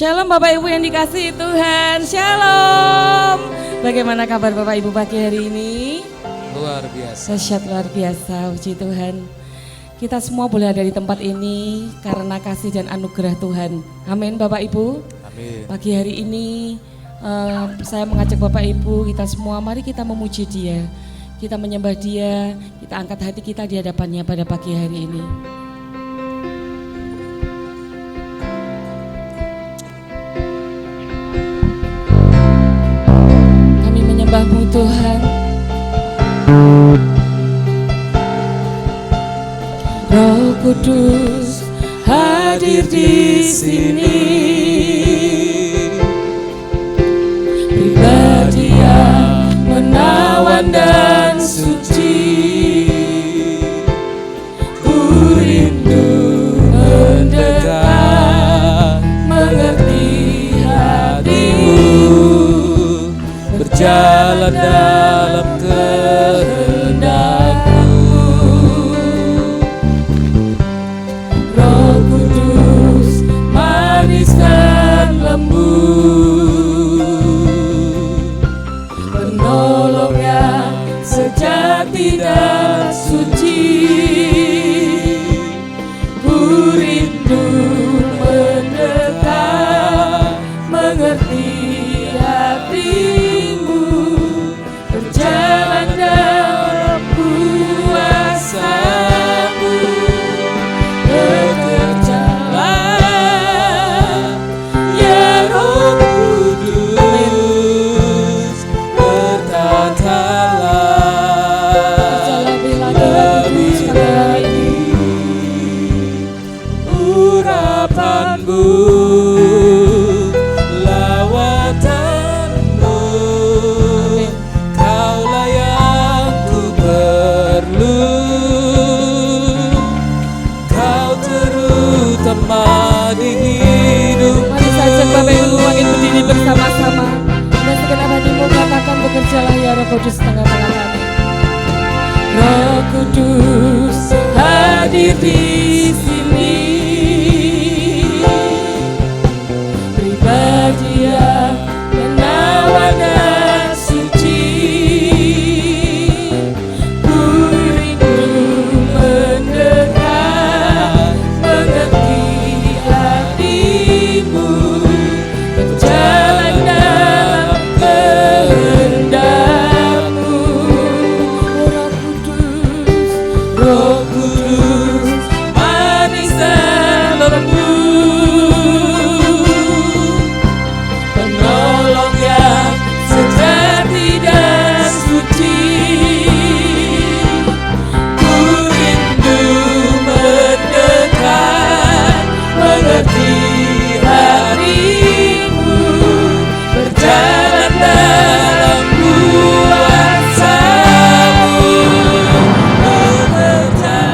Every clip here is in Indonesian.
Shalom Bapak Ibu yang dikasihi Tuhan, Shalom. Bagaimana kabar Bapak Ibu pagi hari ini? Luar biasa. Dahsyat luar biasa, puji Tuhan. Kita semua boleh ada di tempat ini karena kasih dan anugerah Tuhan. Amin Bapak Ibu. Amin. Pagi hari ini saya mengajak Bapak Ibu kita semua, mari kita memuji Dia. Kita menyembah Dia, kita angkat hati kita di hadapannya pada pagi hari ini. Menyembahmu Tuhan, Roh Kudus hadir di sini, pribadi yang menawan dan suci. Ku rindu mendekat, mengerti hatimu, berjalan dalam kehendak-Mu. Roh Kudus manis dan lembut, penolong yang sejati dan suci. Ku rindu mendekat, mengerti hati-Mu, berjalan dalam kuasa-Mu. Bekerjalah ya Roh Kudus, berkatalah lebih lagi urapan-Mu, lawatanmu. Kaulah yang ku perlu, Kau terutama di hidupku. Mari saja Bapak Ibu makin berdiri bersama-sama dan segenap hatimu katakan, bekerjalah ya Roh Kudus tengah-tengah kami. Roh Kudus hadir di sini, pribadi yang menawan dan suci. Ku rindu mendekat, mengerti hati-Mu, berjalan dalam kehendak-Mu. Roh Kudus manis dan lembut, penolong yang sejati dan suci. Ku rindu mendekat, mengerti hati-Mu, berjalan dalam kuasa-Mu. Bekerjalah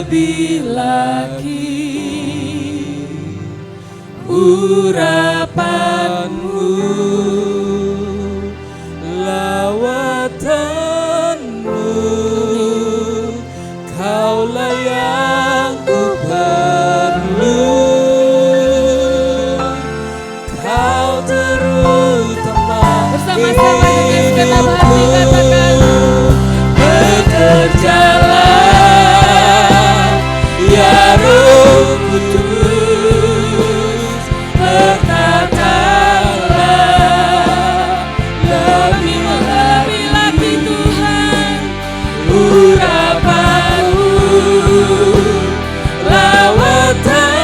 lebih lagi urapanmu, lawatanmu, kaulah yang ku perlu, kau terutama bersama-sama dengan segenap hati katakan, bekerjalah ya Roh Kudus, berkatalah lebih lagi Tuhan, urapanmu, lawatanmu,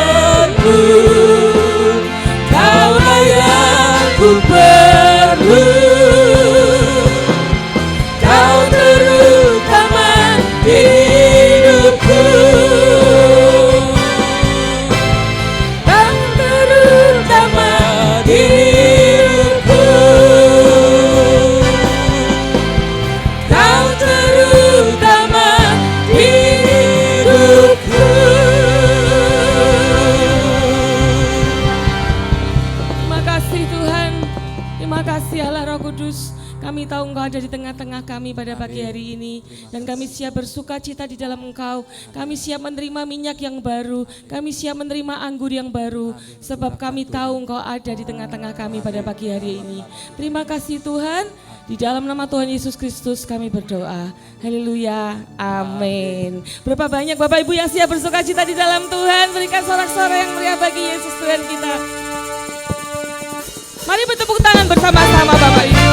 kaulah yang ku perlu, kau terutama di hidupku, kau terutama di hidupku, kau terutama di hidupku. Terima kasih Tuhan, terima kasih Allah Roh Kudus. Kami tahu Engkau ada di tengah-tengah kami pada pagi hari ini, dan kami siap bersuka cita di dalam Engkau. Kami siap menerima minyak yang baru, kami siap menerima anggur yang baru, sebab kami tahu Engkau ada di tengah-tengah kami pada pagi hari ini. Terima kasih Tuhan, di dalam nama Tuhan Yesus Kristus kami berdoa. Haleluya, amin. Berapa banyak Bapak Ibu yang siap bersuka cita di dalam Tuhan? Berikan sorak-sorai yang meriah bagi Yesus Tuhan kita. Mari bertepuk tangan bersama-sama Bapak Ibu.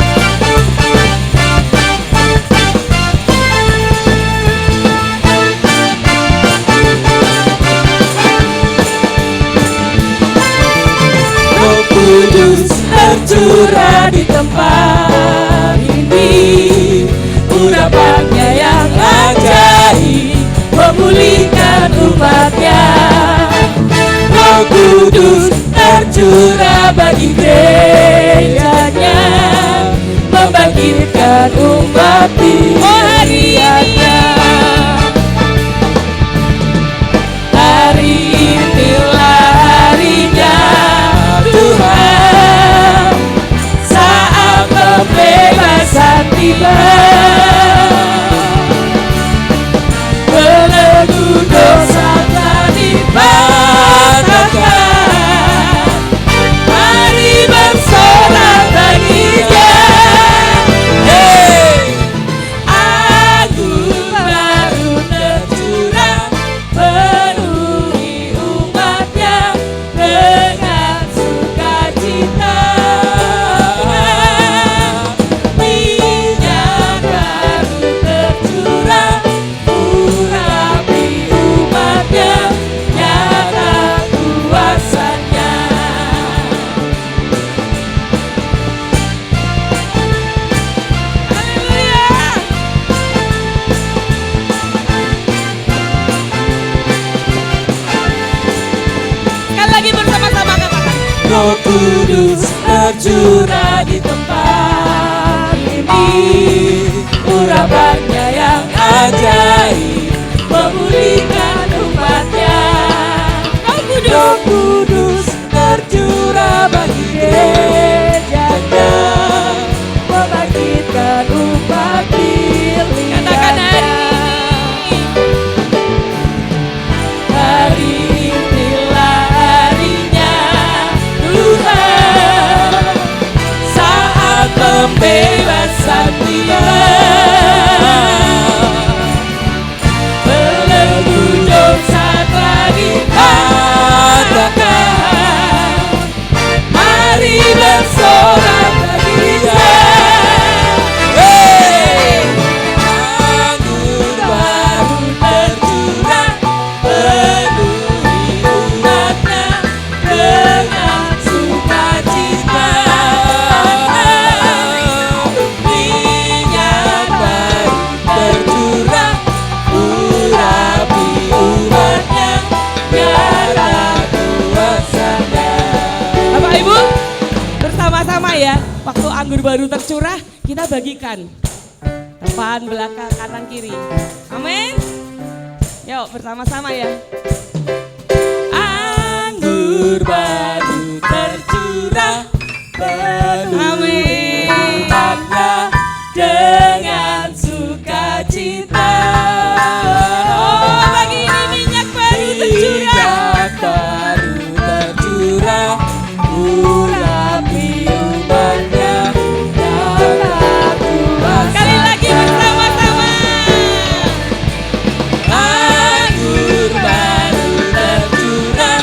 Roh Kudus tercurah di tempat ini, urapannya yang ajaib memulihkan umatnya. Roh Kudus tercurah bagi gerejanya, membangkitkan umat pilihannya. Hari inilah harinya Tuhan, saat pembebasan tiba, belenggu dosa telah dipatahkan. Mari bersorak baginya, anggur baru tercurah, penuhi umatnya dengan sukacita. Minyak baru tercurah, urapi umatnya, nyata kuasanya. Haleluya. Sekali lagi bersama-sama katakan, Roh Kudus tercurah di tempat ini, urapannya yang ajaib memulihkan umatnya. Roh Kudus tercurah bagi gerejanya, membangkitkan umat pilihannya. Katakan hari inilah harinya Tuhan, saat pembebasan tiba, belenggu dosa telah dipatahkan. Mari bersorak baginya, anggur baru tercurah, penuhi umatnya dengan sukacita. Minyak baru tercurah, urapi umatnya, nyata kuasanya. Bapak Ibu, bersama-sama ya, waktu anggur baru tercurah, kita bagikan depan, belakang, kanan, kiri. Amin. Yuk. Ayo bersama-sama ya. Anggur baru tercurah penuh makna dengan sukacita. Oh, pagi ini minyak baru tercurah, urapi umatnya dalam kuasa. Sekali lagi bersama-sama. Anggur baru tercurah,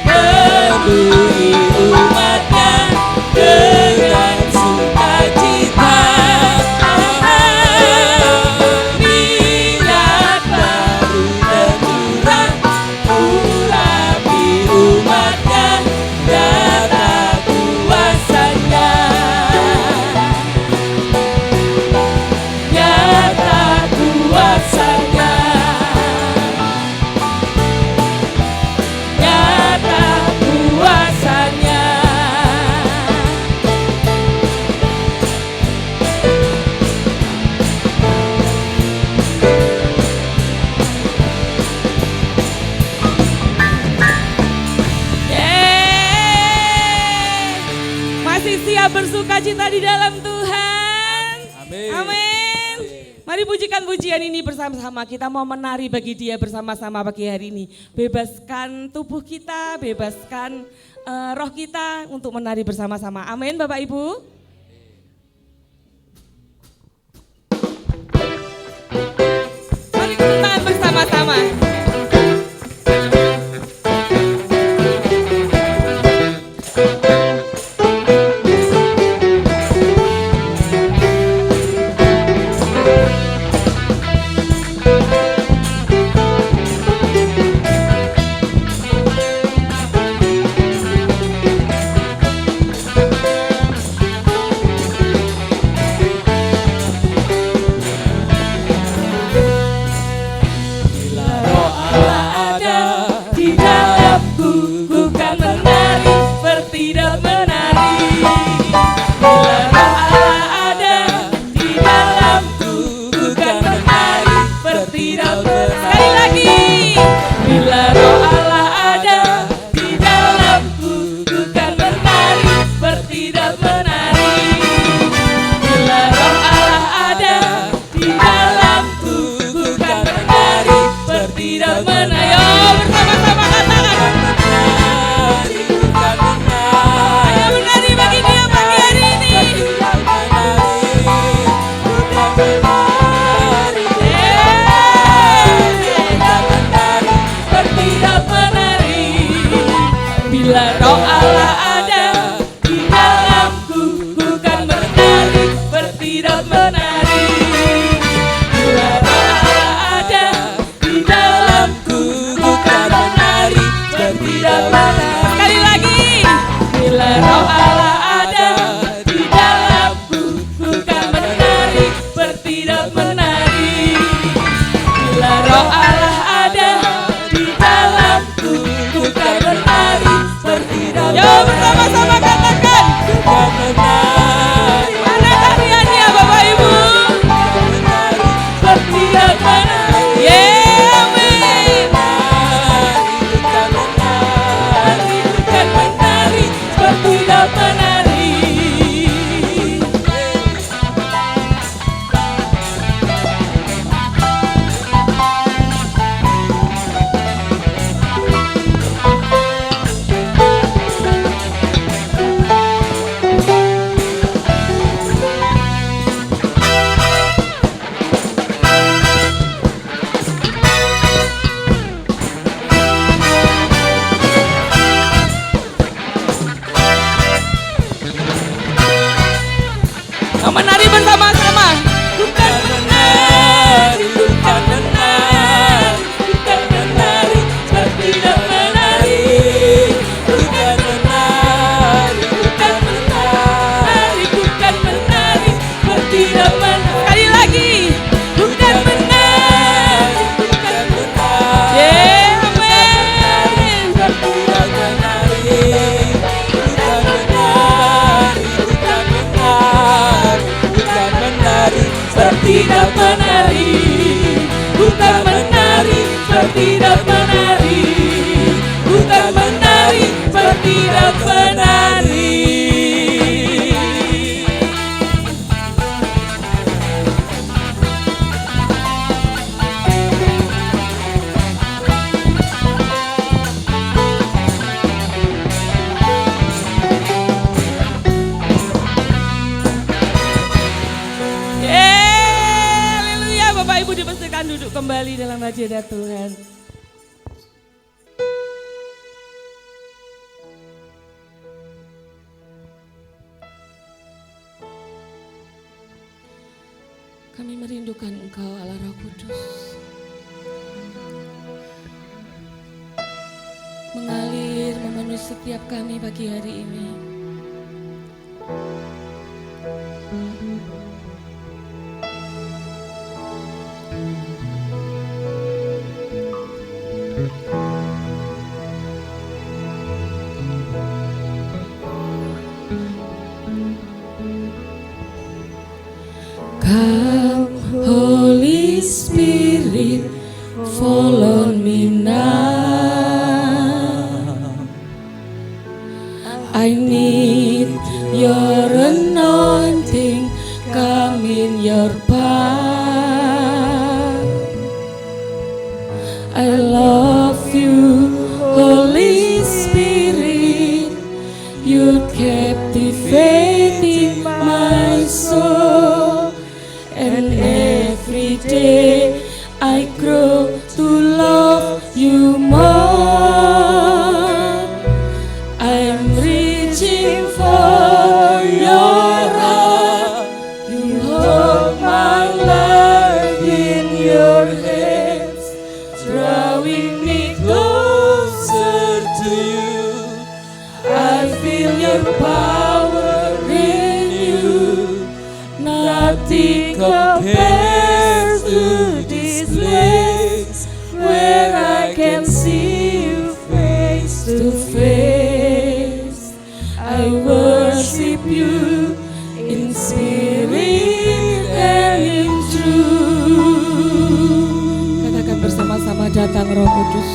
penuhi umatnya dengan sukacita. Minyak baru tercurah, urapi umatnya, nyata kuasanya, nyata kuasanya, nyata kuasanya. Masih siap bersukacita di dalam Tuhan? Amin. Amin. Mari pujikan pujian ini bersama-sama. Kita mau menari bagi Dia bersama-sama pagi hari ini. Bebaskan tubuh kita, bebaskan roh kita untuk menari bersama-sama. Amin Bapak Ibu. Mari tepuk tangan bersama-sama. Bila roh Allah ada di dalamku, ku kan menari, bertindak menari. Bila roh Allah ada di dalamku, ku kan menari, bertindak menari. Sekali lagi. Bila roh Allah ada di dalamku, ku kan menari, bertindak menari. Bila roh Allah ada di dalamku, ku kan menari, bertindak menari. Ayo bersama-sama katakan. Ayo menari bagi Dia pagi hari ini. bertindak menari, bukan menari, bertindak menari. Bapak Ibu dipersilakan duduk kembali dalam hadirat Tuhan. Kami merindukan Engkau Allah Roh Kudus, mengalir memenuhi setiap kami pagi hari ini. Come, Holy Spirit, fall on me now. I need your anointing, come in your power. I love you, Holy Spirit, you captivating my soul. And every day I grow to love you more. I'm reaching for your heart. You hold my life in your hands, drawing me closer to you. I feel your power in you. Nothing compares to this place where I can see you face to face. I worship you in spirit and in truth. Katakan bersama-sama, datang Roh Kudus.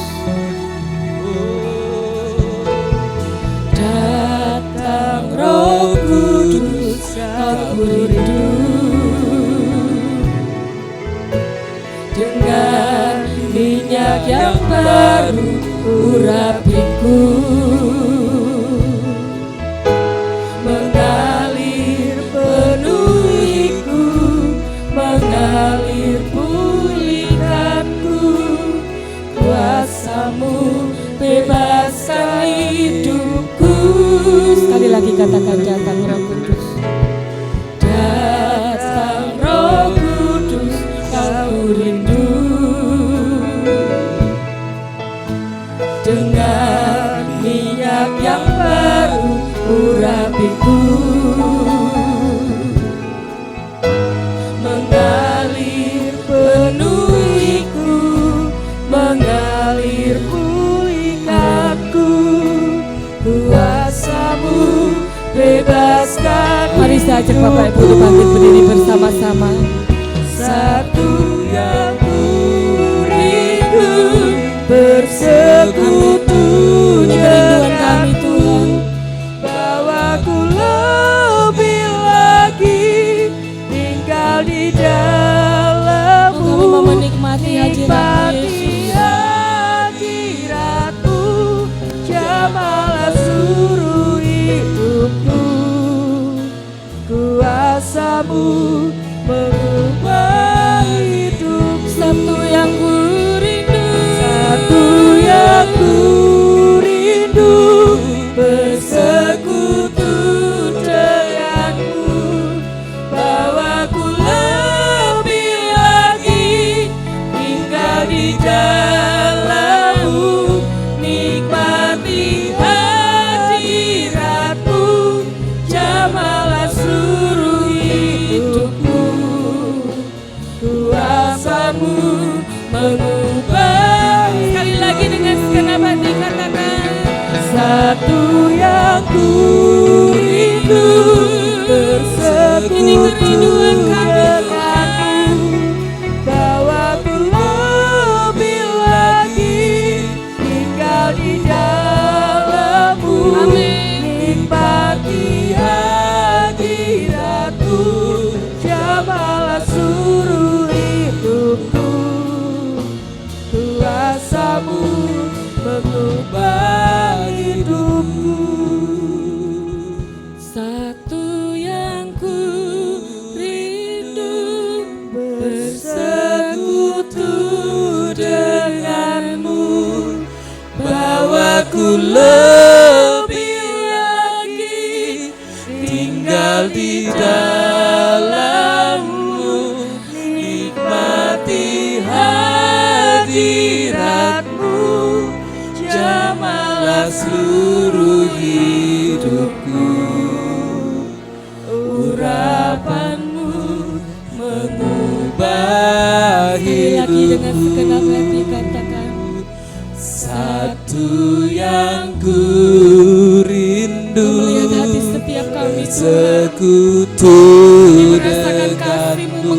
Datang Roh Kudus, aku rindu dengan minyak yang baru urapiku, mengalir penuhiku, mengalir pulihkanku. Kuasamu bebaskan hidupku. Sekali lagi katakan, datang Roh Kudus. Datang Roh Kudus, aku rindu dengan minyak yang baru urapiku, mengalir penuhiku, mengalir pulihkanku. Kuasamu bebaskan. Mari saja Bapak Ibu bangkit berdiri bersama-sama. Satu yang ku rindu, bersekutu dengan kami Tuhan. Bawaku lebih lagi tinggal di dalam-Mu. Kami mau menikmati hadirat-Mu Yesus. Jamalah seluruh hidupku. Kuasamu mengubah hidup. Satu yang ku rindu, satu yang ku rindu, bersekutu denganmu. Bawaku lebih lagi tinggal di dalam-Mu, nikmati hadirat-Mu. Jamalah seluruh hidupku. Kuasamu mengubah. Sekali lagi dengan segenap hati katakan, satu yang ku rindu, bersekutu. Ini kerinduan kami. Bawaku lebih lagi kuasamu mengubah hidupku. Satu yang ku rindu bersekutu denganmu, bawaku lebih lagi tinggal di dalammu, nikmati hadiratmu, jamalah seluruh hidupku. Urapanmu mengubah hidupku. Lagi dengan segenap hati katakan, satu yang ku rindu melihat hati setiap kami bersekutu denganmu,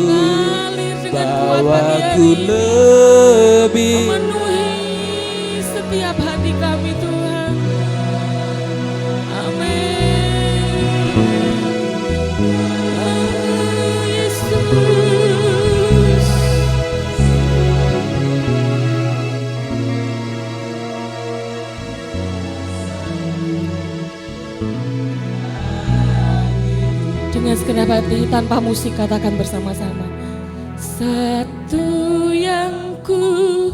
bawaku lebih memenuhi setiap hati kami Tuhan. Amin. Yesus. Dengan segenap hati tanpa musik katakan bersama-sama, satu yang ku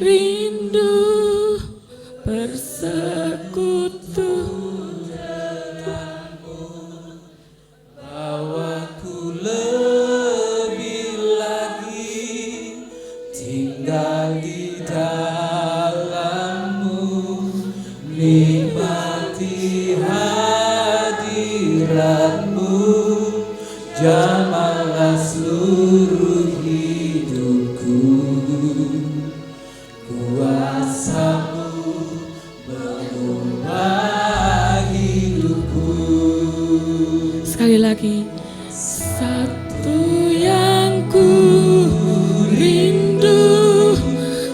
rindu bersekutu denganmu, bawaku lebih lagi tinggal di dalammu, nikmati hadiratmu, jamalah seluruh hidupku. Kuasamu mengubah hidupku. Sekali lagi, satu yang ku rindu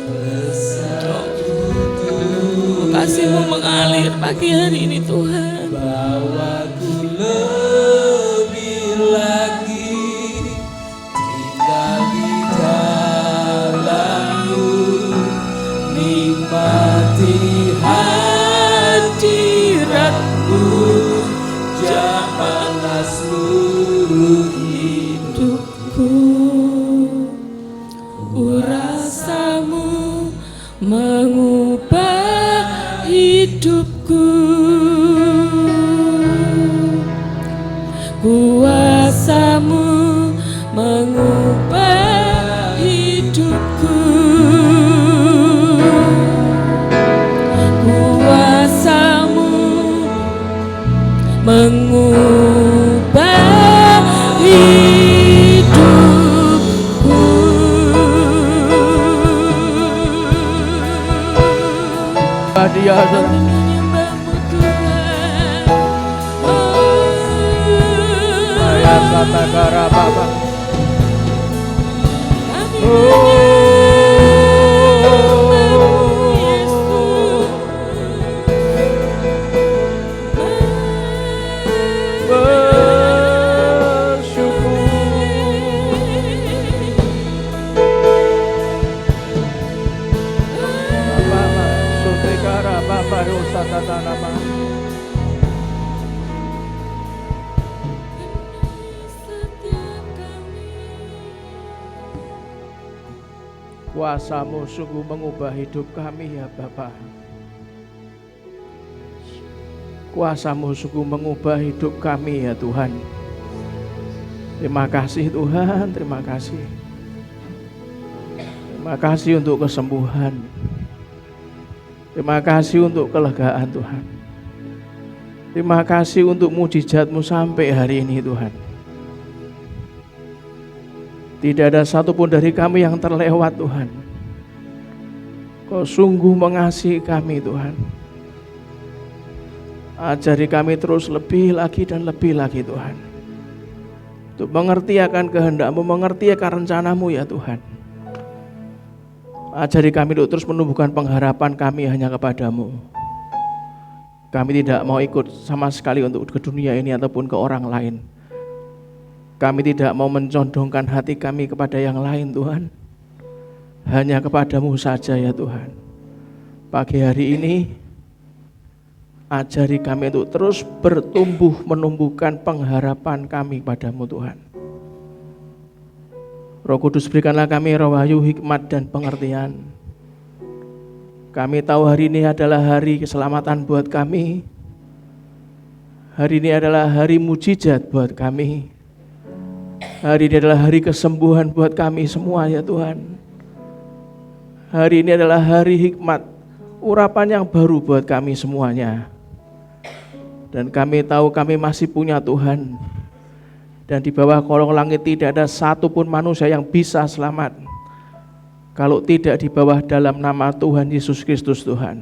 bersekutu, kasih-Mu mengalir pagi hari ini Tuhan. Bawaku lebih lagi tinggal di dalammu, nikmati hadiratmu, jamalah seluruh hidupku. Urasamu mengubah hidupku, kuasamu mengubah hidupku, kuasamu mengubah hidupku. Dia menyembahmu Tuhan. Ayah kata gara Bapa. Kuasa-Mu sungguh mengubah hidup kami ya Bapa. Kuasa-Mu sungguh mengubah hidup kami ya Tuhan. Terima kasih Tuhan, terima kasih. Terima kasih untuk kesembuhan. Terima kasih untuk kelegaan Tuhan. Terima kasih untuk mujizat-Mu sampai hari ini Tuhan. Tidak ada satupun dari kami yang terlewat Tuhan. Kau sungguh mengasihi kami Tuhan. Ajari kami terus lebih lagi dan lebih lagi Tuhan. Untuk mengerti akan kehendak-Mu, mengerti akan rencana-Mu ya Tuhan. Ajari kami untuk terus menumbuhkan pengharapan kami hanya kepada-Mu. Kami tidak mau ikut sama sekali untuk ke dunia ini ataupun ke orang lain. Kami tidak mau mencondongkan hati kami kepada yang lain Tuhan. Hanya kepada-Mu saja ya Tuhan. Pagi hari ini ajari kami untuk terus bertumbuh menumbuhkan pengharapan kami padamu Tuhan. Roh Kudus berikanlah kami roh wahyu, hikmat dan pengertian. Kami tahu hari ini adalah hari keselamatan buat kami. Hari ini adalah hari mujizat buat kami. Hari ini adalah hari kesembuhan buat kami semua ya Tuhan. Hari ini adalah hari hikmat, urapan yang baru buat kami semuanya. Dan kami tahu kami masih punya Tuhan. Dan di bawah kolong langit tidak ada satupun manusia yang bisa selamat kalau tidak di bawah dalam nama Tuhan Yesus Kristus Tuhan.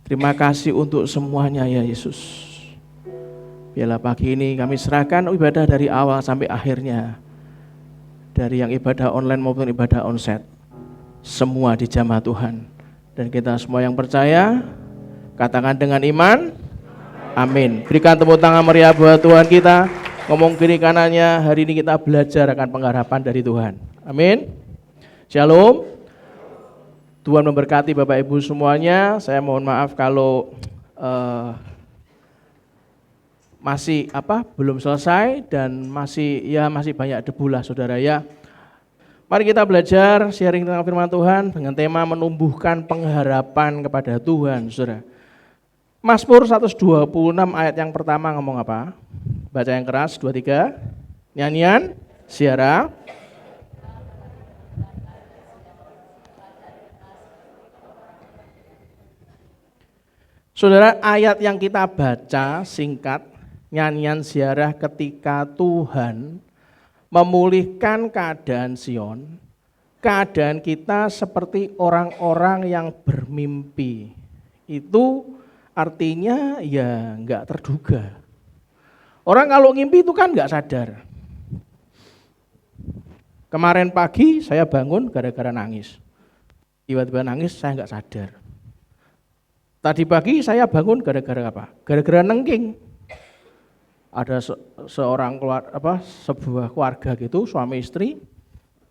Terima kasih untuk semuanya ya Yesus. Biarlah pagi ini kami serahkan ibadah dari awal sampai akhirnya. Dari yang ibadah online maupun ibadah onsite. Semua dijamah Tuhan. Dan kita semua yang percaya, katakan dengan iman, amin. Berikan tepuk tangan meriah buat Tuhan kita. Ngomong kiri kanannya, hari ini kita belajar akan pengharapan dari Tuhan. Amin. Shalom. Tuhan memberkati Bapak Ibu semuanya. Saya mohon maaf kalau masih belum selesai dan masih banyak debu lah saudara ya. Mari kita belajar sharing tentang firman Tuhan dengan tema menumbuhkan pengharapan kepada Tuhan saudara. Mazmur 126 ayat yang pertama ngomong apa? Baca yang keras, 2, 3. Nyanyian, siara. Saudara, ayat yang kita baca singkat, nyanyian ziarah ketika Tuhan memulihkan keadaan Sion, keadaan kita seperti orang-orang yang bermimpi. Itu artinya ya enggak terduga. Orang kalau ngimpi itu kan enggak sadar. Kemarin pagi saya bangun gara-gara nangis. Tiba-tiba nangis saya enggak sadar. Tadi pagi saya bangun gara-gara apa? Gara-gara nengking. Ada sebuah keluarga gitu, suami istri,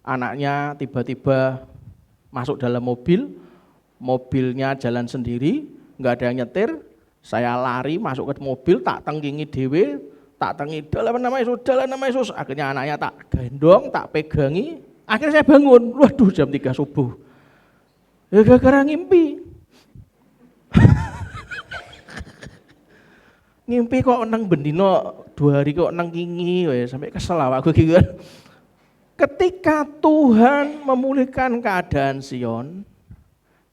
anaknya tiba-tiba masuk dalam mobil, mobilnya jalan sendiri, nggak ada yang nyetir, saya lari masuk ke mobil, tak tengkingi dewe, tak tengi dalam nama Yesus, akhirnya anaknya tak gendong, tak pegangi, akhirnya saya bangun, waduh jam 3 subuh, ya gara-gara ngimpi. Ngimpi kok nang bendino 2 hari kok nang kingi, sampai kesel aku gitu kan. Ketika Tuhan memulihkan keadaan Sion,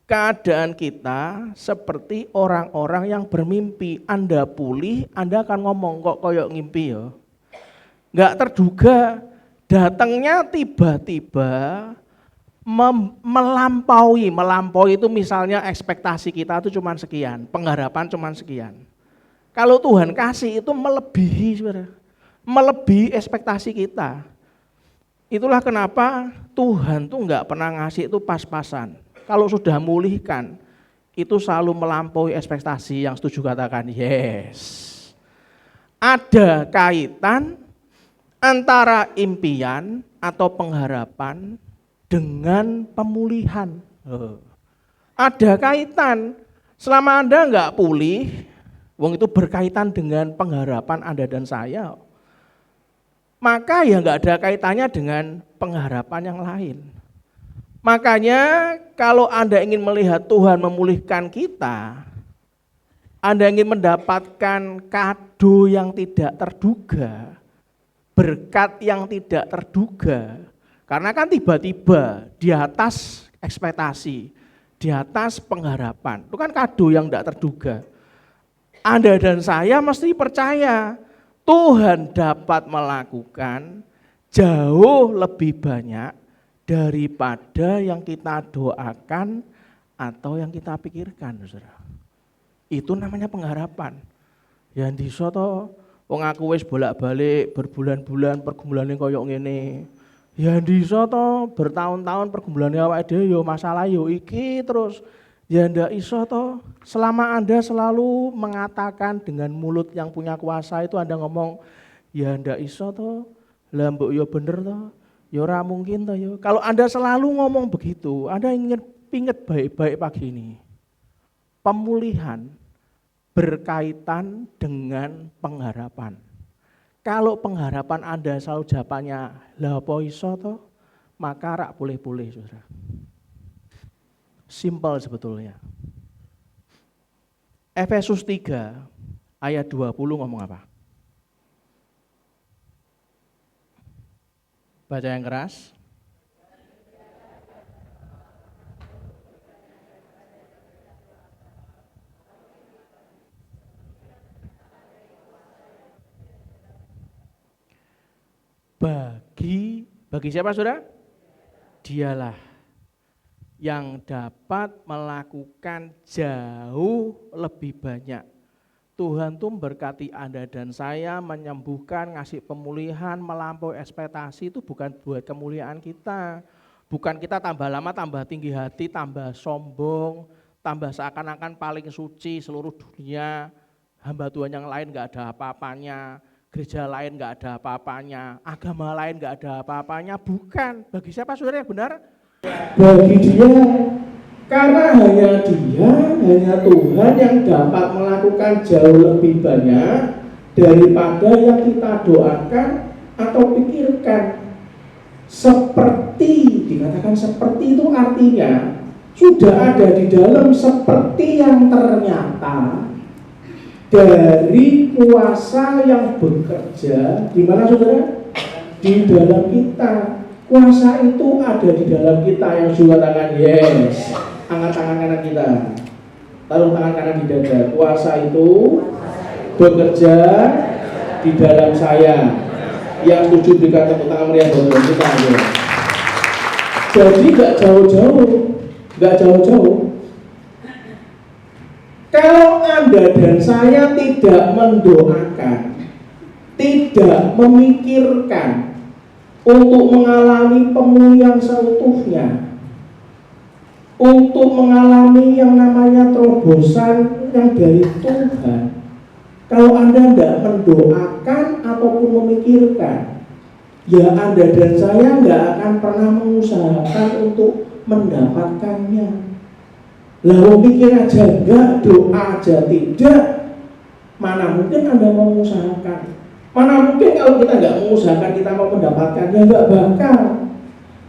keadaan kita seperti orang-orang yang bermimpi. Anda pulih, Anda akan ngomong kok koyok ngimpi ya. Nggak terduga, datangnya tiba-tiba melampaui itu misalnya ekspektasi kita itu cuma sekian, pengharapan cuma sekian. Kalau Tuhan kasih itu melebihi, saudara, melebihi ekspektasi kita. Itulah kenapa Tuhan tuh nggak pernah ngasih itu pas-pasan. Kalau sudah mulihkan, itu selalu melampaui ekspektasi. Yang setuju katakan yes. Ada kaitan antara impian atau pengharapan dengan pemulihan. Ada kaitan. Selama Anda nggak pulih, wong itu berkaitan dengan pengharapan Anda dan saya. Maka ya nggak ada kaitannya dengan pengharapan yang lain. Makanya kalau Anda ingin melihat Tuhan memulihkan kita, Anda ingin mendapatkan kado yang tidak terduga, berkat yang tidak terduga. Karena kan tiba-tiba di atas ekspektasi, di atas pengharapan. Itu kan kado yang tidak terduga. Anda dan saya mesti percaya Tuhan dapat melakukan jauh lebih banyak daripada yang kita doakan atau yang kita pikirkan, saudara. Itu namanya pengharapan. Yang diso to wong aku wis bolak-balik berbulan-bulan pergumulane koyo ngene. Ya diso to bertahun-tahun pergumulane awake dhewe yo masalah yo iki terus. Ya ndak iso toh, selama Anda selalu mengatakan dengan mulut yang punya kuasa itu Anda ngomong, ya ndak iso toh, lah mbok yo bener toh, ya ora mungkin toh yo. Kalau Anda selalu ngomong begitu, Anda ingat baik-baik pagi ini. pemulihan berkaitan dengan pengharapan. Kalau pengharapan Anda selalu jawabannya lah apa iso toh, maka rak boleh-boleh Saudara. Simpel sebetulnya. Efesus 3 ayat 20 ngomong apa? Baca yang keras. Bagi siapa Saudara? Dialah yang dapat melakukan jauh lebih banyak. Tuhan tuh berkati Anda dan saya, menyembuhkan, ngasih pemulihan, melampaui ekspektasi, itu bukan buat kemuliaan kita. Bukan kita tambah lama, tambah tinggi hati, tambah sombong, tambah seakan-akan paling suci seluruh dunia. Hamba Tuhan yang lain gak ada apa-apanya, gereja lain gak ada apa-apanya, agama lain gak ada apa-apanya. Bukan. Bagi siapa Saudara yang benar? Bagi dia. Karena hanya dia, hanya Tuhan yang dapat melakukan jauh lebih banyak daripada yang kita doakan atau pikirkan. Seperti, dikatakan seperti itu artinya sudah ada di dalam seperti yang ternyata dari kuasa yang bekerja. Di mana Saudara? Di dalam kita. Kuasa itu ada di dalam kita. Yang juga tangan yes. Angkat tangan kanan kita, taruh tangan kanan di dada. Kuasa itu bekerja di dalam saya. Yang setuju berikan tepuk tangan meriah buat kita. Ya. Jadi gak jauh-jauh. Kalau Anda dan saya tidak mendoakan, tidak memikirkan untuk mengalami pemulihan seutuhnya, untuk mengalami yang namanya terobosan yang dari Tuhan, kalau Anda tidak mendoakan ataupun memikirkan, ya Anda dan saya nggak akan pernah mengusahakan untuk mendapatkannya. Lalu pikir aja enggak, doa aja tidak, mana mungkin Anda mau mengusahakan? Mana mungkin kalau kita nggak mengusahakan kita mau mendapatkannya, nggak bakal.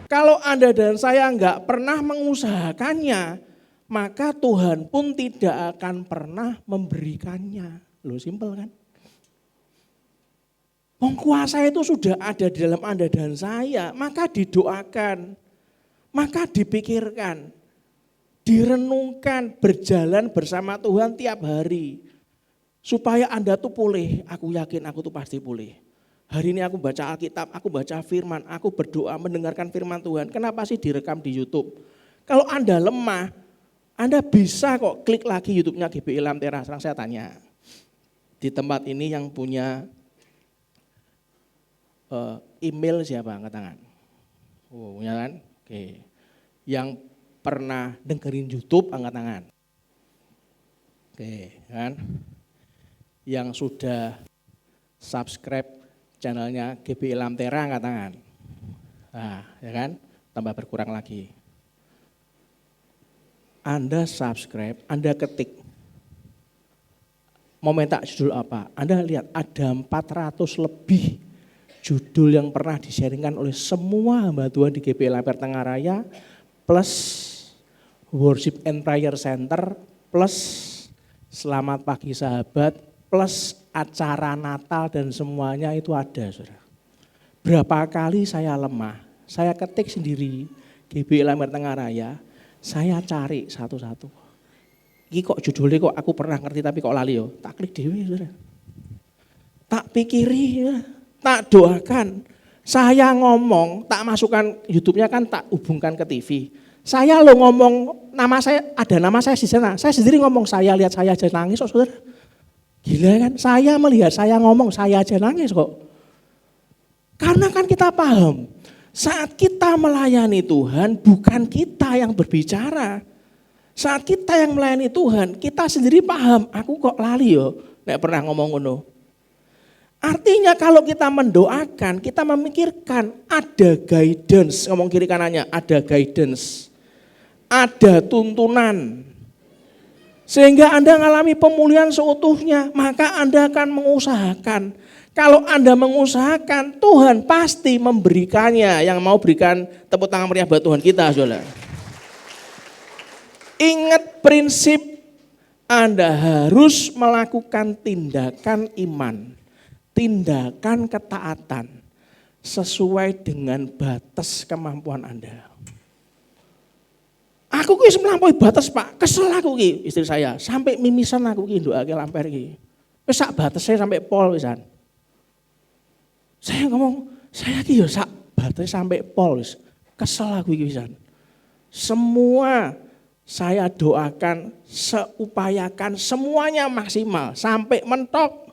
Kalau Anda dan saya nggak pernah mengusahakannya, maka Tuhan pun tidak akan pernah memberikannya. Loh, simpel kan? Kuasa itu sudah ada di dalam Anda dan saya, maka didoakan, maka dipikirkan, direnungkan, berjalan bersama Tuhan tiap hari. Supaya Anda tuh pulih, aku yakin aku tuh pasti pulih. Hari ini aku baca Alkitab, aku baca firman, aku berdoa mendengarkan firman Tuhan. Kenapa sih direkam di YouTube? Kalau Anda lemah, Anda bisa kok klik lagi YouTube-nya GBI Lamtera. Sekarang saya tanya, di tempat ini yang punya email siapa? Angkat tangan. Oh, punya kan? Oke. Yang pernah dengerin YouTube, angkat tangan. Oke, kan? Yang sudah subscribe channelnya GBI Lamtera, angkat tangan. Nah, ya kan? Tambah berkurang lagi. Anda subscribe, Anda ketik. Mau minta judul apa? Anda lihat ada 400 lebih judul yang pernah di-sharingkan oleh semua hamba Tuhan di GBI Lamtera Tengah Raya, plus Worship and Prayer Center, plus Selamat Pagi Sahabat, plus acara Natal dan semuanya itu ada, Saudara. Berapa kali saya lemah, saya ketik sendiri GBI Lamtera Tengah Raya, saya cari satu-satu. Ini kok judulnya kok aku pernah ngerti tapi kok lali yo, tak klik dewe, Saudara. Tak pikiri, ya. Tak doakan. Saya ngomong, tak masukkan YouTube-nya kan tak hubungkan ke TV. Saya lo ngomong, nama saya ada nama saya di sana. Saya sendiri ngomong, saya lihat saya aja nangis kok, Saudara. Gila kan, saya melihat, saya ngomong, saya aja nangis kok. Karena kan kita paham, saat kita melayani Tuhan, bukan kita yang berbicara. Saat kita yang melayani Tuhan, kita sendiri paham, aku kok lali yo, nek pernah ngomong ngono. Artinya kalau kita mendoakan, kita memikirkan ada guidance, ngomong kiri kanannya, ada guidance, ada tuntunan. Sehingga Anda mengalami pemulihan seutuhnya, maka Anda akan mengusahakan. Kalau Anda mengusahakan, Tuhan pasti memberikannya. Yang mau berikan tepuk tangan meriah buat Tuhan kita, saudara. Ingat prinsip, Anda harus melakukan tindakan iman, tindakan ketaatan, sesuai dengan batas kemampuan Anda. Aku ki melampaui batas, Pak. Kesel aku ki istri saya, sampai mimisan aku ki ndoake lamper ki. Wis sak batese sampai pol wisan. Saya ngomong, saya ki yo sak batese sampai pol wis. Kesel aku ki wisan. Semua saya doakan, seupayakan semuanya maksimal sampai mentok,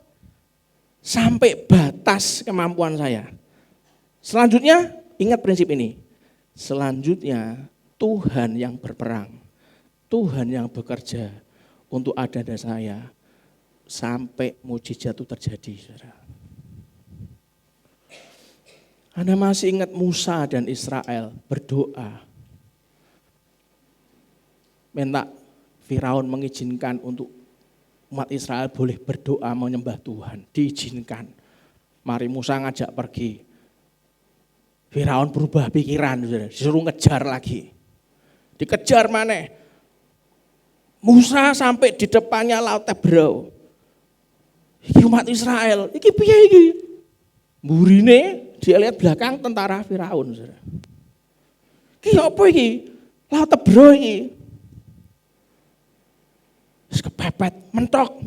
sampai batas kemampuan saya. Selanjutnya ingat prinsip ini. Selanjutnya Tuhan yang berperang, Tuhan yang bekerja untuk ada dan saya sampai mujizat itu terjadi. Saudara. Anda masih ingat Musa dan Israel berdoa, minta Firaun mengizinkan untuk umat Israel boleh berdoa menyembah Tuhan, diizinkan. Mari Musa ngajak pergi, Firaun berubah pikiran, disuruh ngejar lagi. Dikejar mana? Musa sampai di depannya Laut Tebrau. Iki umat Israel, iki piye iki? Mburine dia lihat belakang tentara Firaun. Iki apa iki? Laut Tebrau iki. Wis kepepet, mentok.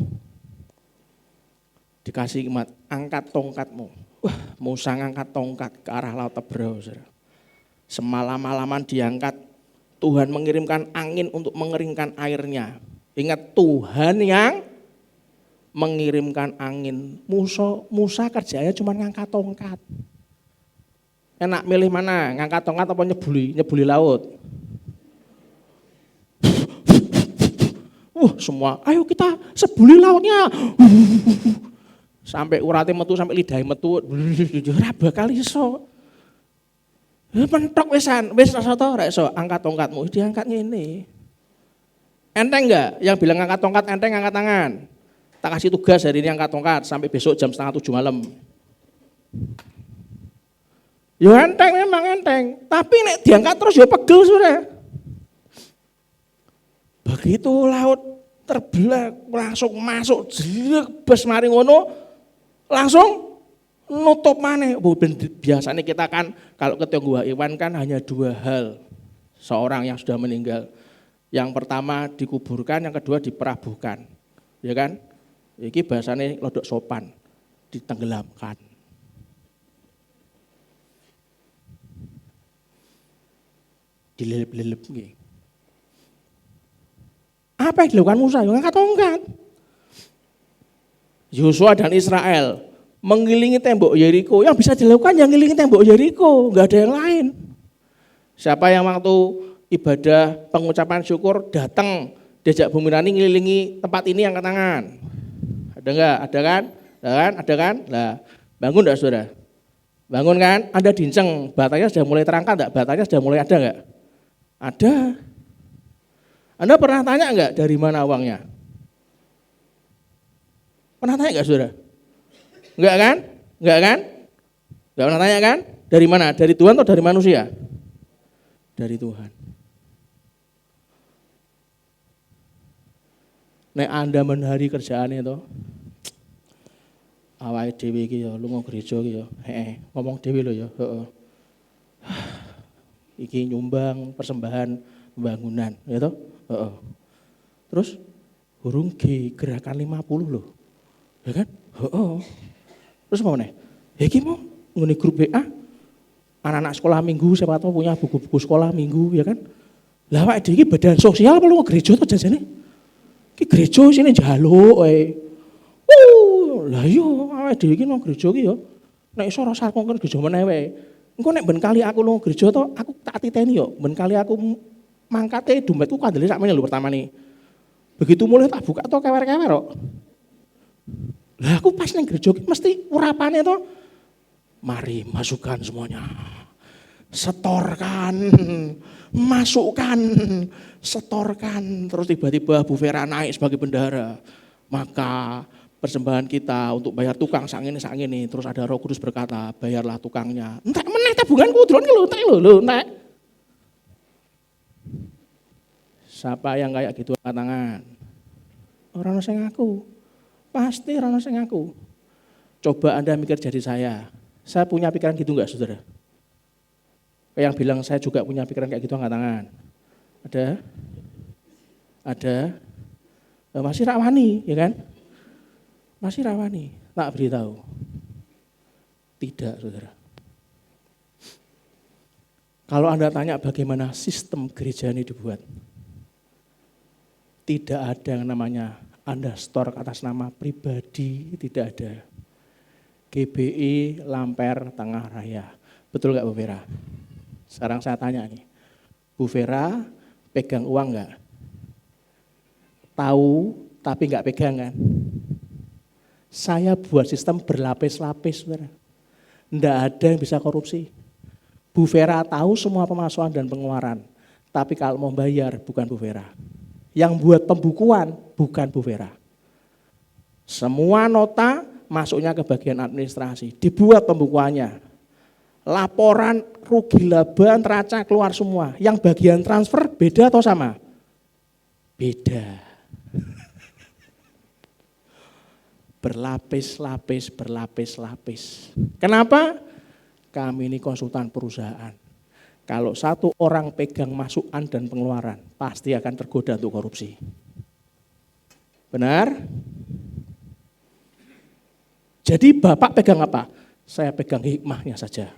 Dikasih umat, angkat tongkatmu. Wah, Musa ngangkat tongkat ke arah Laut Tebrau. Semalam-malaman diangkat, Tuhan mengirimkan angin untuk mengeringkan airnya. Ingat, Tuhan yang mengirimkan angin. Musa kerjanya cuma ngangkat tongkat. Enak milih mana, ngangkat tongkat apa nyebuli laut. Semua, ayo kita sebuli lautnya. Sampai urate metu, sampai lidahnya metu. Ora bakal iso. Mentok wisan, wis rasa to, ra iso angkat tongkatmu, diangkat ngene. Enteng enggak? Yang bilang angkat tongkat enteng, angkat tangan. Tak kasih tugas hari ini angkat tongkat sampai besok jam 6:30 malam. Yo enteng, memang enteng, tapi nek diangkat terus yo pegel sudah. Begitu laut terbelah langsung masuk jelebes mari ngono langsung nutup maneh. Biasanya kita kan kalau ke Tionghoa Iwan kan hanya dua hal seorang yang sudah meninggal. Yang pertama dikuburkan, yang kedua diperabuhkan. Ya kan? Iki bahasanya lodok sopan, ditenggelamkan. Dilelep-lelep nggih. Apa yang dilakukan Musa? Yang ngangkat tongkat. Yosua dan Israel mengelilingi tembok Yeriko, yang bisa dilakukan yang mengelilingi tembok Yeriko, enggak ada yang lain. Siapa yang waktu ibadah pengucapan syukur datang diajak Bumi Rani ngelilingi tempat ini angkat tangan. Ada enggak? Ada kan? Ada kan? Lah, bangun enggak Saudara? Bangun kan? Anda dinceng, batanya sudah mulai terangkat enggak? Batanya sudah mulai ada enggak? Ada. Anda pernah tanya enggak dari mana uangnya? Pernah tanya enggak Saudara? Enggak kan? Enggak kan? Enggak pernah tanya kan? Dari mana? Dari Tuhan atau dari manusia? Dari Tuhan. Nek Anda menhari kerjaan itu, awake dhewe iki ya lunga gereja iki ya, ngomong dhewe lho ya, Iki nyumbang persembahan pembangunan, ya toh? Terus burung gerakan 50 loh. Ya kan? Terus mau nih, iki mau ngene grup WA, anak-anak sekolah minggu, siapa tahu punya buku-buku sekolah minggu, ya kan? Lah awake dhewe iki badan sosial apa lu gereja to jajane? Iki gereja sini njaluk wae. Lah iya awake dhewe iki nang gereja iki ya. Nek iso rasa kongkon gereja meneh wae. Engko nek ben kali aku lu gereja to, aku tak titeni yo, ben kali aku mangkate dompetku kandele sakmene lho pertamane. Begitu mulai tak buka to kewer-kewer kok. Lah aku pas nang gereja mesti urapane to. Mari masukkan semuanya. setorkan, masukkan, setorkan. Terus tiba-tiba Bu Vera naik sebagai bendahara. Maka persembahan kita untuk bayar tukang sang ini. Terus ada Roh Kudus berkata, bayarlah tukangnya. Entek meneh tabunganku, drone lho, entek lho, entek. Siapa yang kayak gitu angkat tangan? Orang sing ngaku. Pasti orang sing ngaku. Coba Anda mikir jadi saya. Saya punya pikiran gitu enggak, saudara? Yang bilang saya juga punya pikiran kayak gitu angkat tangan. Ada? Ada? Masih rawani, ya kan? Masih rawani. Tak beritahu. Tidak, saudara. Kalau Anda tanya bagaimana sistem gereja ini dibuat, tidak ada yang namanya Anda store atas nama pribadi, tidak ada. GBI Lamper Tengah Raya. Betul nggak Bu Vera? Sekarang saya tanya nih, Bu Vera pegang uang nggak? Tahu tapi nggak pegang kan? Saya buat sistem berlapis-lapis, saudara. Nggak ada yang bisa korupsi. Bu Vera tahu semua pemasukan dan pengeluaran, tapi kalau mau bayar bukan Bu Vera. Yang buat pembukuan bukan Bu Vera. Semua nota masuknya ke bagian administrasi, dibuat pembukuannya. Laporan rugi laba neraca keluar semua. Yang bagian transfer beda atau sama? Beda. Berlapis-lapis. Kenapa? Kami ini konsultan perusahaan. Kalau satu orang pegang masukan dan pengeluaran, pasti akan tergoda untuk korupsi. Benar? Jadi Bapak pegang apa? Saya pegang hikmahnya saja.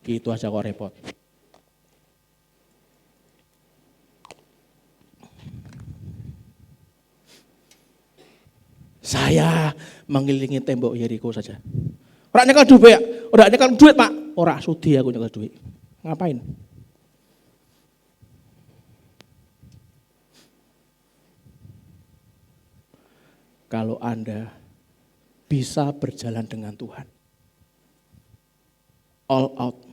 Gitu aja kok repot. Saya mengelilingi tembok Yeriko saja. Ora nyekel duit, ora nyekel duit Pak. Ora sudi aku nyekel duit. Ngapain? Kalau Anda bisa berjalan dengan Tuhan, all out,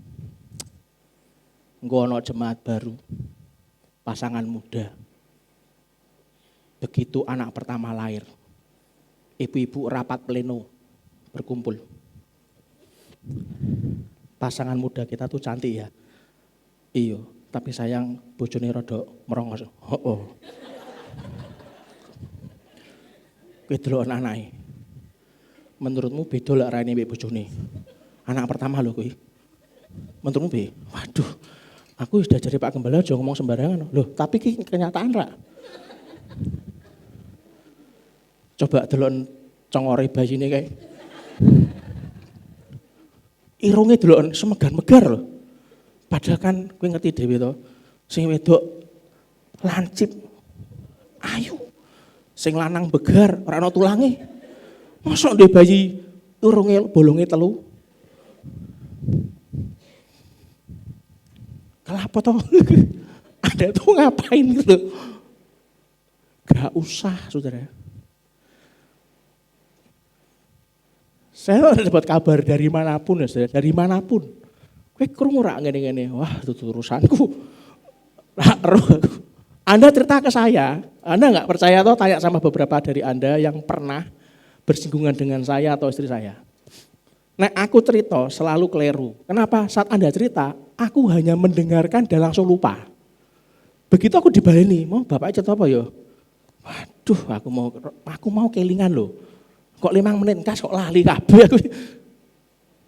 ngono jemaat baru, pasangan muda, begitu anak pertama lahir, ibu-ibu rapat pleno, berkumpul. Pasangan muda kita tuh cantik ya, iya, tapi sayang bojone rodok merongos. Oh. Kedelokan anake. Menurutmu beda lek raine mbek bojone? Anak pertama lho kuwi. Menurutmu piye? Waduh. Aku sudah jadi Pak Gembala aja ngomong sembarangan. Loh, tapi ki kenyataan ra. Coba delok congore bayine kae. Irunge delok semegar-megar lho. Padahal kan kowe ngerti dhewe to, sing wedok lancip, ayu. Sing lanang begar, ora ana tulange. Mosok ndek bayi urunge bolonge 3. Kelapa toh? Ada tuh ngapain gitu? Gak usah, saudara. Saya dapat kabar dari manapun ya, saudara. Dari manapun. Kowe krungu ra ngene-ngene. Wah, itu urusanku. Anda cerita ke saya, Anda nggak percaya atau tanya sama beberapa dari Anda yang pernah bersinggungan dengan saya atau istri saya. Nah aku cerita selalu keliru. Kenapa? Saat Anda cerita, aku hanya mendengarkan dan langsung lupa. Begitu aku dibaleni, mau bapak cerita apa ya? Waduh, aku mau kelingan loh. Kok 5 menit kas kok lali kabeh aku.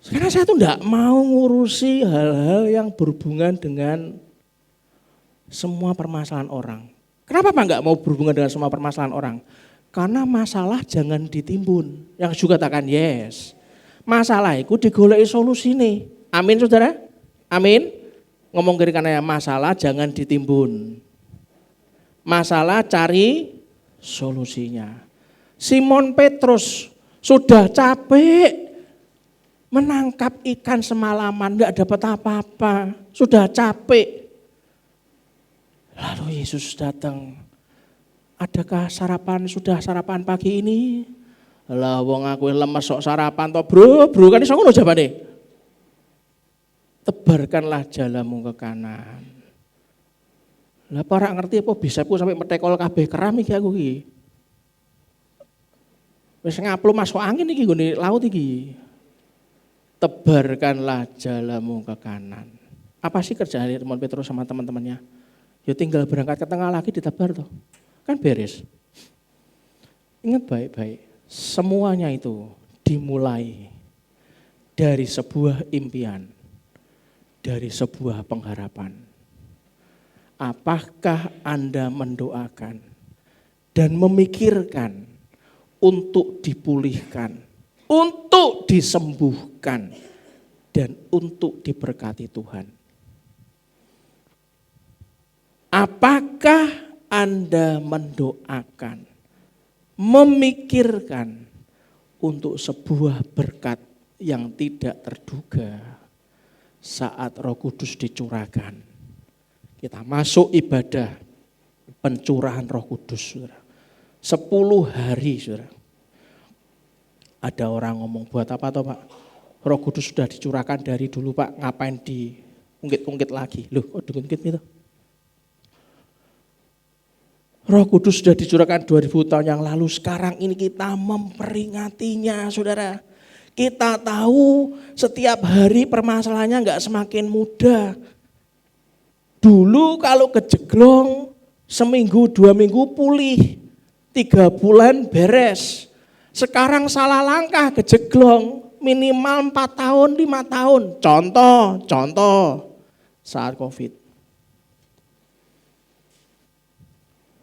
Sekarang saya tuh enggak mau ngurusi hal-hal yang berhubungan dengan semua permasalahan orang. Kenapa Pak enggak mau berhubungan dengan semua permasalahan orang? Karena masalah jangan ditimbun. Yang juga katakan yes. Masalah itu digoleki solusine. Amin saudara? Amin. Ngomong kiri kanan ya, masalah jangan ditimbun. Masalah cari solusinya. Simon Petrus sudah capek menangkap ikan semalaman, enggak dapat apa-apa. Sudah capek. Lalu Yesus datang. Adakah sudah sarapan pagi ini? Lah wong aku lemes sok sarapan to, Bro. Bro kan iso ngono jawabane. Tebarkanlah jalamu ke kanan. Lah para ngerti apa bisepku sampai metekol kabeh keram iki aku iki. Wis ngaplu masuk angin iki nggone laut iki. Tebarkanlah jalamu ke kanan. Apa sih kerjaan Simon Petrus sama teman-temannya? Ya tinggal berangkat ke tengah lagi ditebar toh. Kan beres. Ingat baik-baik, semuanya itu dimulai dari sebuah impian, dari sebuah pengharapan. Apakah Anda mendoakan dan memikirkan untuk dipulihkan, untuk disembuhkan, dan untuk diberkati Tuhan? Apakah Anda mendoakan, memikirkan untuk sebuah berkat yang tidak terduga saat Roh Kudus dicurahkan? Kita masuk ibadah pencurahan Roh Kudus, saudara. 10 hari, saudara. Ada orang ngomong, buat apa toh Pak? Roh Kudus sudah dicurahkan dari dulu Pak, ngapain diungkit-ungkit lagi? Loh kok diungkit gitu? Roh Kudus sudah dicurahkan 2000 tahun yang lalu, sekarang ini kita memperingatinya, saudara. Kita tahu setiap hari permasalahannya enggak semakin mudah. Dulu kalau kejeglong, seminggu 2 minggu pulih, 3 bulan beres. Sekarang salah langkah kejeglong, minimal 4 tahun, 5 tahun. Contoh saat COVID.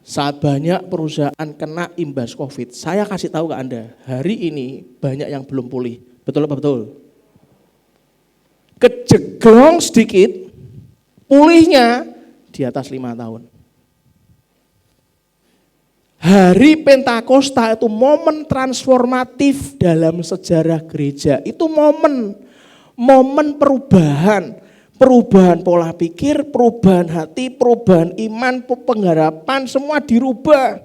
Saat banyak perusahaan kena imbas COVID, saya kasih tahu ke Anda, hari ini banyak yang belum pulih. Betul apa betul? Kejeglong sedikit, pulihnya di atas 5 tahun. Hari Pentakosta itu momen transformatif dalam sejarah gereja. Itu momen perubahan. Perubahan pola pikir, perubahan hati, perubahan iman, pengharapan, semua dirubah.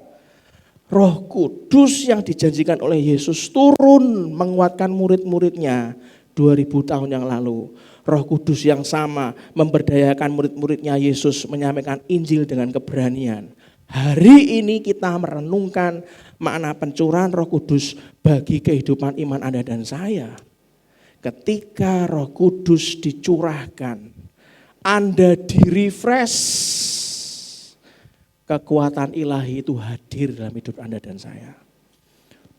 Roh Kudus yang dijanjikan oleh Yesus turun menguatkan murid-muridnya 2000 tahun yang lalu. Roh Kudus yang sama memberdayakan murid-muridnya Yesus menyampaikan Injil dengan keberanian. Hari ini kita merenungkan makna pencurahan Roh Kudus bagi kehidupan iman Anda dan saya. Ketika Roh Kudus dicurahkan, Anda di-refresh, kekuatan ilahi itu hadir dalam hidup Anda dan saya.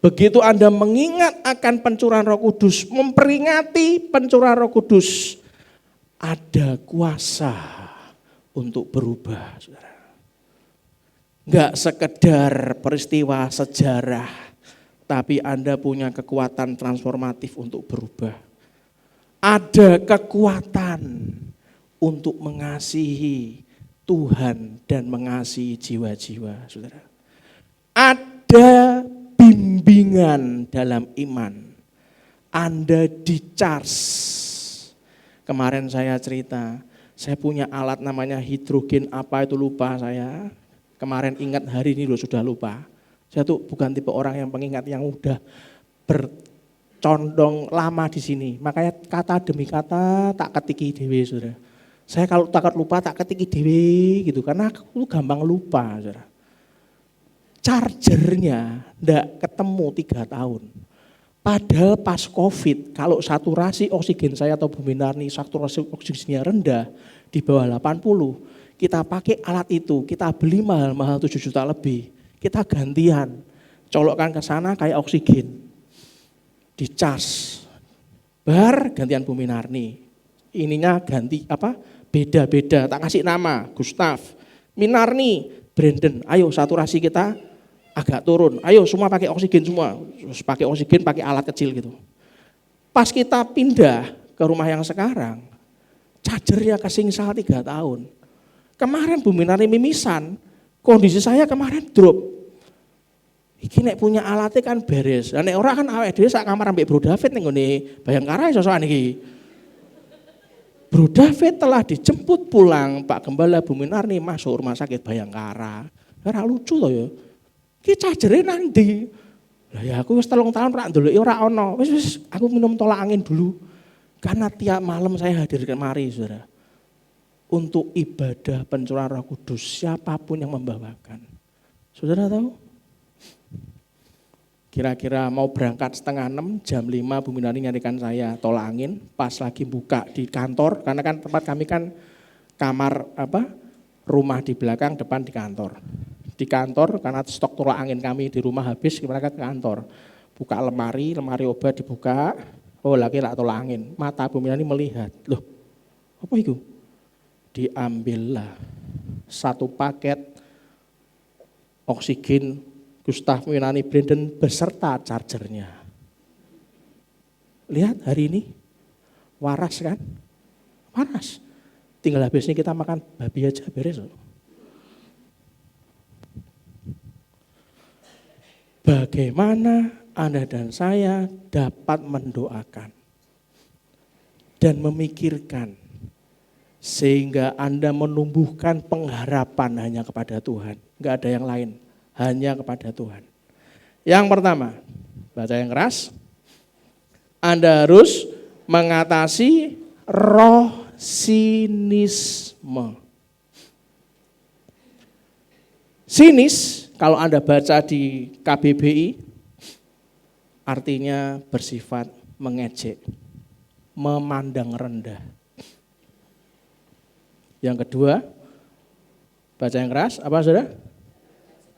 Begitu Anda mengingat akan pencurahan Roh Kudus, memperingati pencurahan Roh Kudus, ada kuasa untuk berubah, saudara. Enggak sekedar peristiwa sejarah, tapi Anda punya kekuatan transformatif untuk berubah. Ada kekuatan untuk mengasihi Tuhan dan mengasihi jiwa-jiwa, saudara. Ada bimbingan dalam iman. Anda di-charge. Kemarin saya cerita, saya punya alat namanya hidrogen apa itu lupa saya. Kemarin ingat, hari ini sudah lupa. Saya tuh bukan tipe orang yang pengingat yang udah condong lama di sini, makanya kata demi kata tak ketiki dewe, saudara. Saya kalau takut lupa tak ketiki dewe gitu, karena aku gampang lupa, saudara. Chargernya ndak ketemu 3 tahun. Padahal pas COVID, kalau saturasi oksigen saya atau Bumi Narni saturasi oksigennya rendah di bawah 80, kita pakai alat itu, kita beli mahal-mahal 7 juta lebih, kita gantian, colokkan ke sana kayak oksigen. Dicas, gantian Bumi Narni, ininya ganti apa? Beda-beda, tak kasih nama, Gustav, Minarni, Brandon, ayo saturasi kita agak turun, ayo semua pakai oksigen semua, terus pakai oksigen, pakai alat kecil gitu. Pas kita pindah ke rumah yang sekarang, chargernya kesingsal 3 tahun. Kemarin Bumi Narni mimisan, kondisi saya kemarin drop. Iki nek punya alatnya kan beres. Lah nek ora kan awake dhewe sak kamar ambek Bro David ning ngene Bayangkara sosokan iki. Bro David telah dijemput pulang Pak Gembala Bumi Narni masuk rumah sakit Bayangkara. Ora lucu to ya. Iki chargere nang ndi? Lah ya aku wis 3 tahun rak ndeloki ora ono. Wis aku minum tolak angin dulu. Karena tiap malam saya hadir kemari, Saudara. Untuk ibadah pencurahan Roh Kudus, siapapun yang membawakan. Saudara tahu? Kira-kira mau berangkat 5:30, jam 5 Bu Minani nyarikan saya tolak angin, pas lagi buka di kantor, karena kan tempat kami kan kamar rumah di belakang, depan di kantor. Di kantor karena stok tolak angin kami di rumah habis, mereka ke kantor. Buka lemari obat dibuka, oh lagi lah tolak angin. Mata Bu Minani melihat, loh apa itu? Diambillah 1 paket oksigen Gustav Minani Brandon beserta chargernya. Lihat hari ini, waras kan? Waras. Tinggal habisnya kita makan babi aja beres. Bagaimana Anda dan saya dapat mendoakan dan memikirkan sehingga Anda menumbuhkan pengharapan hanya kepada Tuhan, enggak ada yang lain. Hanya kepada Tuhan. Yang pertama, baca yang keras. Anda harus mengatasi roh sinisme. Sinis, kalau Anda baca di KBBI, artinya bersifat mengejek, memandang rendah. Yang kedua, baca yang keras, apa saudara?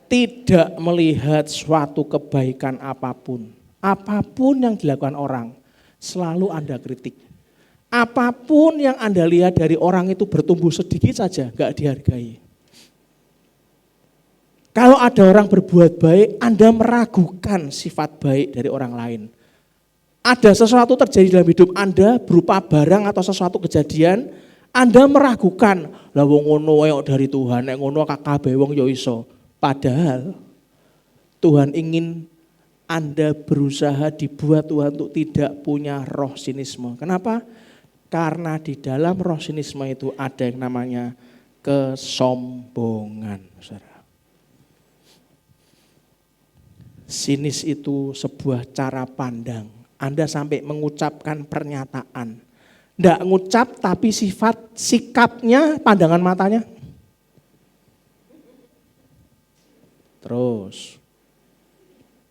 Tidak melihat suatu kebaikan apapun. Apapun yang dilakukan orang, selalu Anda kritik. Apapun yang Anda lihat dari orang itu bertumbuh sedikit saja, enggak dihargai. Kalau ada orang berbuat baik, Anda meragukan sifat baik dari orang lain. Ada sesuatu terjadi dalam hidup Anda berupa barang atau sesuatu kejadian, Anda meragukan, lah wong ngono wae dari Tuhan, nek ngono kabeh wong ya iso. Padahal Tuhan ingin Anda berusaha dibuat Tuhan untuk tidak punya roh sinisme. Kenapa? Karena di dalam roh sinisme itu ada yang namanya kesombongan. Saudara. Sinis itu sebuah cara pandang. Anda sampai mengucapkan pernyataan. Tidak ngucap tapi sikapnya, pandangan matanya. Terus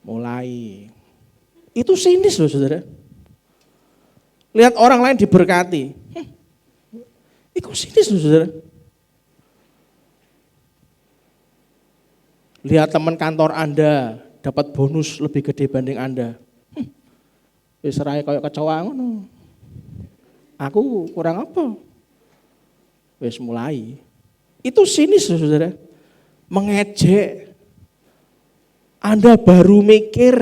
mulai itu sinis loh saudara. Lihat orang lain diberkati, itu sinis loh saudara. Lihat teman kantor Anda dapat bonus lebih gede banding Anda, wis raya kayak kecoa ngono. Aku kurang apa? Wis mulai. Itu sinis loh saudara, mengejek. Anda baru mikir,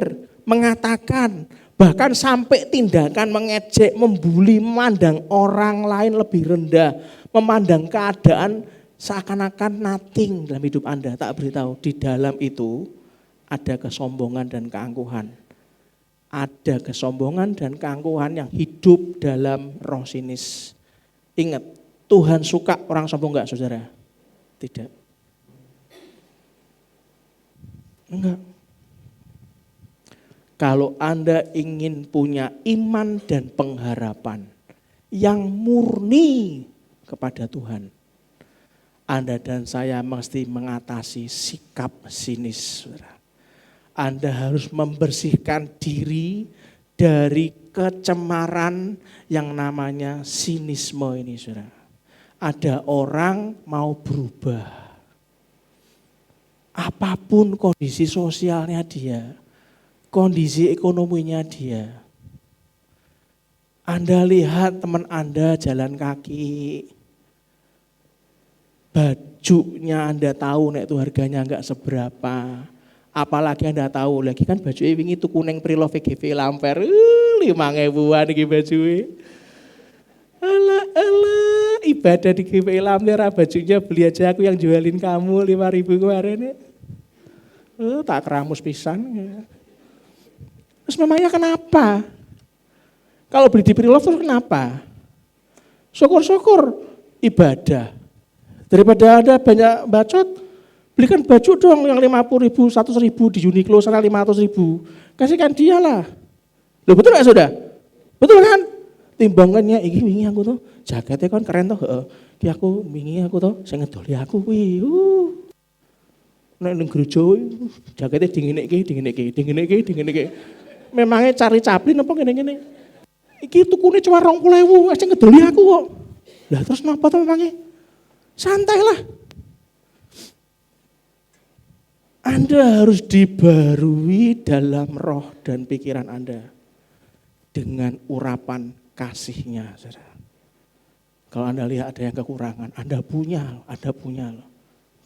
mengatakan, bahkan sampai tindakan mengejek, membuli, memandang orang lain lebih rendah, memandang keadaan seakan-akan nothing dalam hidup Anda. Tak beritahu, di dalam itu ada kesombongan dan keangkuhan. Ada kesombongan dan keangkuhan yang hidup dalam roh sinis. Ingat, Tuhan suka orang sombong enggak saudara? Tidak. Enggak. Kalau Anda ingin punya iman dan pengharapan yang murni kepada Tuhan, Anda dan saya mesti mengatasi sikap sinis. Saudara. Anda harus membersihkan diri dari kecemaran yang namanya sinisme ini. Saudara. Ada orang mau berubah. Apapun kondisi sosialnya dia, kondisi ekonominya dia. Anda lihat teman Anda jalan kaki, bajunya Anda tahu nek itu harganya enggak seberapa. Apalagi Anda tahu lagi kan baju wingi tuku ning Prilo VGV Lamper, 5.000-an iki bajuke. Alah, ibadah di GPI Lamper bajunya beli aja aku yang jualin kamu 5.000 kemarin. Tak keramus pisan. Terus memangnya kenapa? Kalau beli di Prilo terus kenapa? Syukur-syukur ibadah. Daripada ada banyak bacot, Belikan baju dong yang 50.000, 100.000 di Uniqlo sana 500.000. Kasihkan dia lah. Loh betul gak sudah? Betul kan? Timbangannya iki wingi aku tuh jaketnya kan keren tuh. Ki aku wingi aku tuh sing ngedoli aku kuwi. Nek ning gereja jaketnya dingineke. Memangnya cari caplin apa ngene-ngene. Iki tukune cuma 20.000 wis ngedoli aku kok. Lah terus napa to memangnya? Santai lah. Anda harus dibarui dalam roh dan pikiran Anda dengan urapan kasihnya. Saudara. Kalau Anda lihat ada yang kekurangan, Anda punya loh,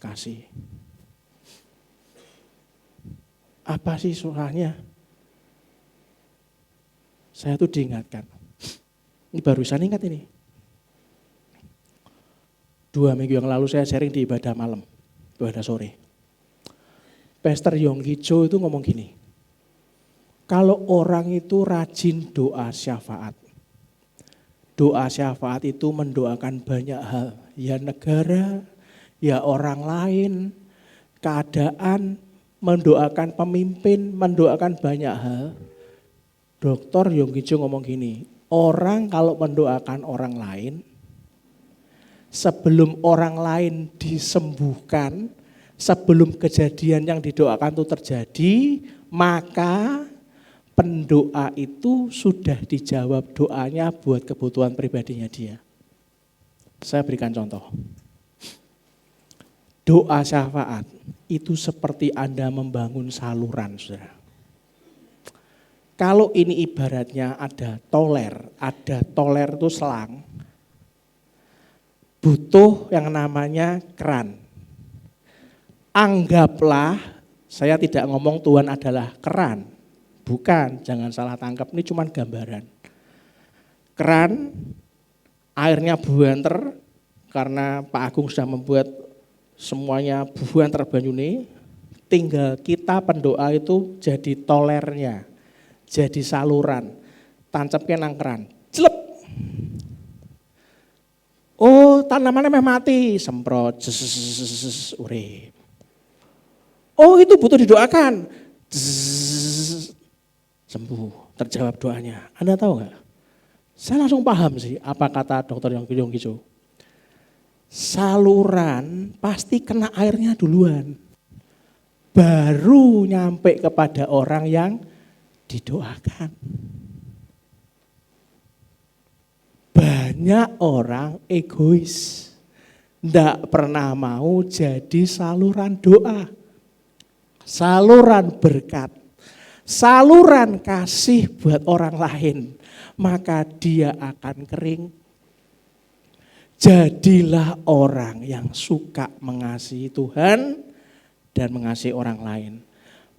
kasih. Apa sih soalnya? Saya tuh diingatkan, ini barusan ingat ini. 2 minggu yang lalu saya sharing di ibadah malam, ibadah sore. Pastor Yonggi Cho itu ngomong gini, kalau orang itu rajin doa syafaat. Doa syafaat itu mendoakan banyak hal, ya negara, ya orang lain, keadaan, mendoakan pemimpin, mendoakan banyak hal. Dr. Yonggi Cho ngomong gini, orang kalau mendoakan orang lain, sebelum orang lain disembuhkan, sebelum kejadian yang didoakan itu terjadi, maka pendoa itu sudah dijawab doanya buat kebutuhan pribadinya dia. Saya berikan contoh. Doa syafaat itu seperti Anda membangun saluran, saudara. Kalau ini ibaratnya ada toler itu selang, butuh yang namanya keran. Anggaplah, saya tidak ngomong Tuhan adalah keran. Bukan, jangan salah tangkap, ini cuma gambaran. Keran, airnya buanter, karena Pak Agung sudah membuat semuanya buanter banyune, tinggal kita pendoa itu jadi tolernya, jadi saluran, tancapnya nang keran, celep. Oh tanamannya meh mati, semprot, urip. Oh itu butuh didoakan, sembuh, terjawab doanya. Anda tahu nggak? Saya langsung paham sih apa kata Dr. Yonggi Cho. Saluran pasti kena airnya duluan, baru nyampe kepada orang yang didoakan. Banyak orang egois, ndak pernah mau jadi saluran doa. Saluran berkat, saluran kasih buat orang lain, maka dia akan kering. Jadilah orang yang suka mengasihi Tuhan dan mengasihi orang lain.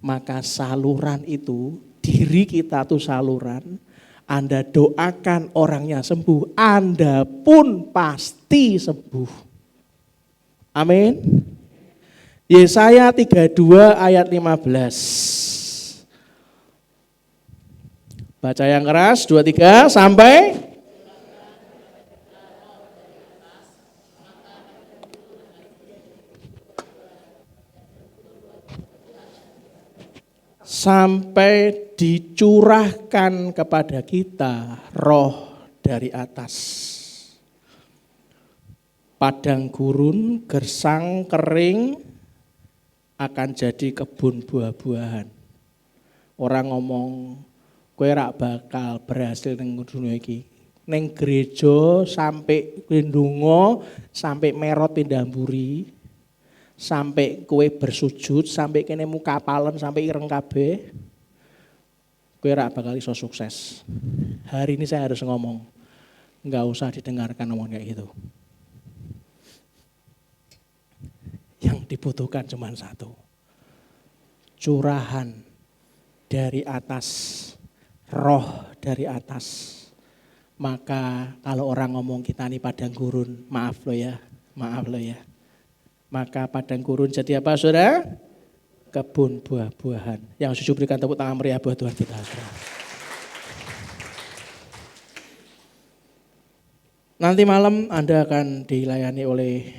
Maka saluran itu, diri kita tuh saluran, Anda doakan orangnya sembuh, Anda pun pasti sembuh. Amin. Yesaya 32 ayat 15. Baca yang keras, 2, 3 sampai. Sampai dicurahkan kepada kita roh dari atas. Padang gurun, gersang, kering, akan jadi kebun buah-buahan. Orang ngomong, kowe rak bakal berhasil ning dunia iki. Ning gereja sampai ndonga, sampai merot pindah mburi, sampai kowe bersujud, sampai kene muka palen, sampai ireng kabeh. Kowe rak bakal iso sukses. Hari ini saya harus ngomong, enggak usah didengarkan ngomong kayak gitu. Yang dibutuhkan cuma satu, curahan dari atas, roh dari atas. Maka kalau orang ngomong kita ini padang gurun, maaf loh ya. Maka padang gurun jadi apa saudara? Kebun buah-buahan. Yang setuju berikan tepuk tangan meriah buat Tuhan kita. Nanti malam Anda akan dilayani oleh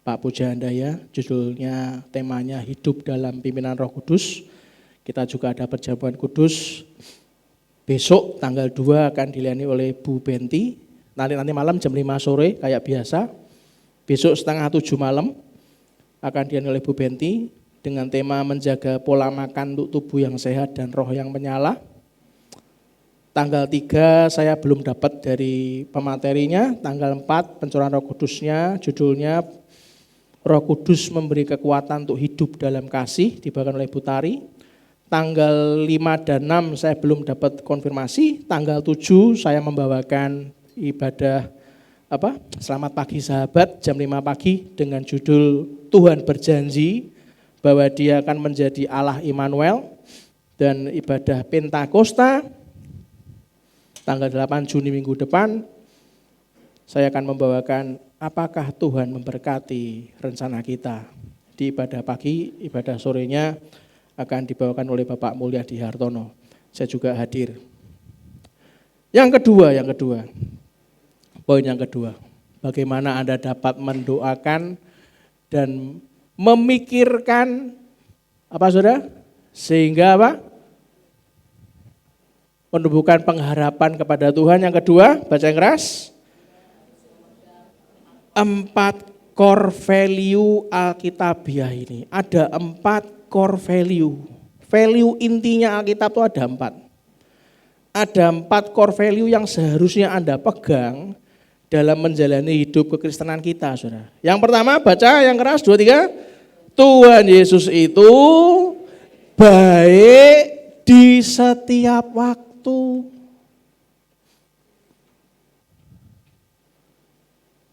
Pak Puja Handaya, judulnya temanya Hidup dalam Pimpinan Roh Kudus. Kita juga ada perjamuan kudus. Besok tanggal 2 akan dilayani oleh Bu Benti. Nanti malam jam 5 sore kayak biasa. Besok setengah 7 malam akan dilayani oleh Bu Benti dengan tema menjaga pola makan untuk tubuh yang sehat dan roh yang menyala. Tanggal 3 saya belum dapat dari pematerinya. Tanggal 4 pencurahan Roh Kudusnya, judulnya Roh Kudus memberi kekuatan untuk hidup dalam kasih, dibawakan oleh Bu Tari. Tanggal 5 dan 6 saya belum dapat konfirmasi. Tanggal 7 saya membawakan ibadah Selamat Pagi Sahabat jam 5 pagi dengan judul Tuhan berjanji bahwa Dia akan menjadi Allah Immanuel, dan ibadah Pentakosta tanggal 8 Juni minggu depan saya akan membawakan apakah Tuhan memberkati rencana kita. Di ibadah pagi, ibadah sorenya akan dibawakan oleh Bapak Mulyadi Hartono. Saya juga hadir. Yang kedua, poin yang kedua, bagaimana Anda dapat mendoakan dan memikirkan saudara? Sehingga menumbuhkan pengharapan kepada Tuhan. Yang kedua, baca yang keras. 4 core value Alkitabiah ini. Ada 4 core value. Value intinya Alkitab itu ada 4. Ada 4 core value yang seharusnya Anda pegang dalam menjalani hidup kekristenan kita, saudara. Yang pertama, baca yang keras, 2, 3. Tuhan Yesus itu baik di setiap waktu.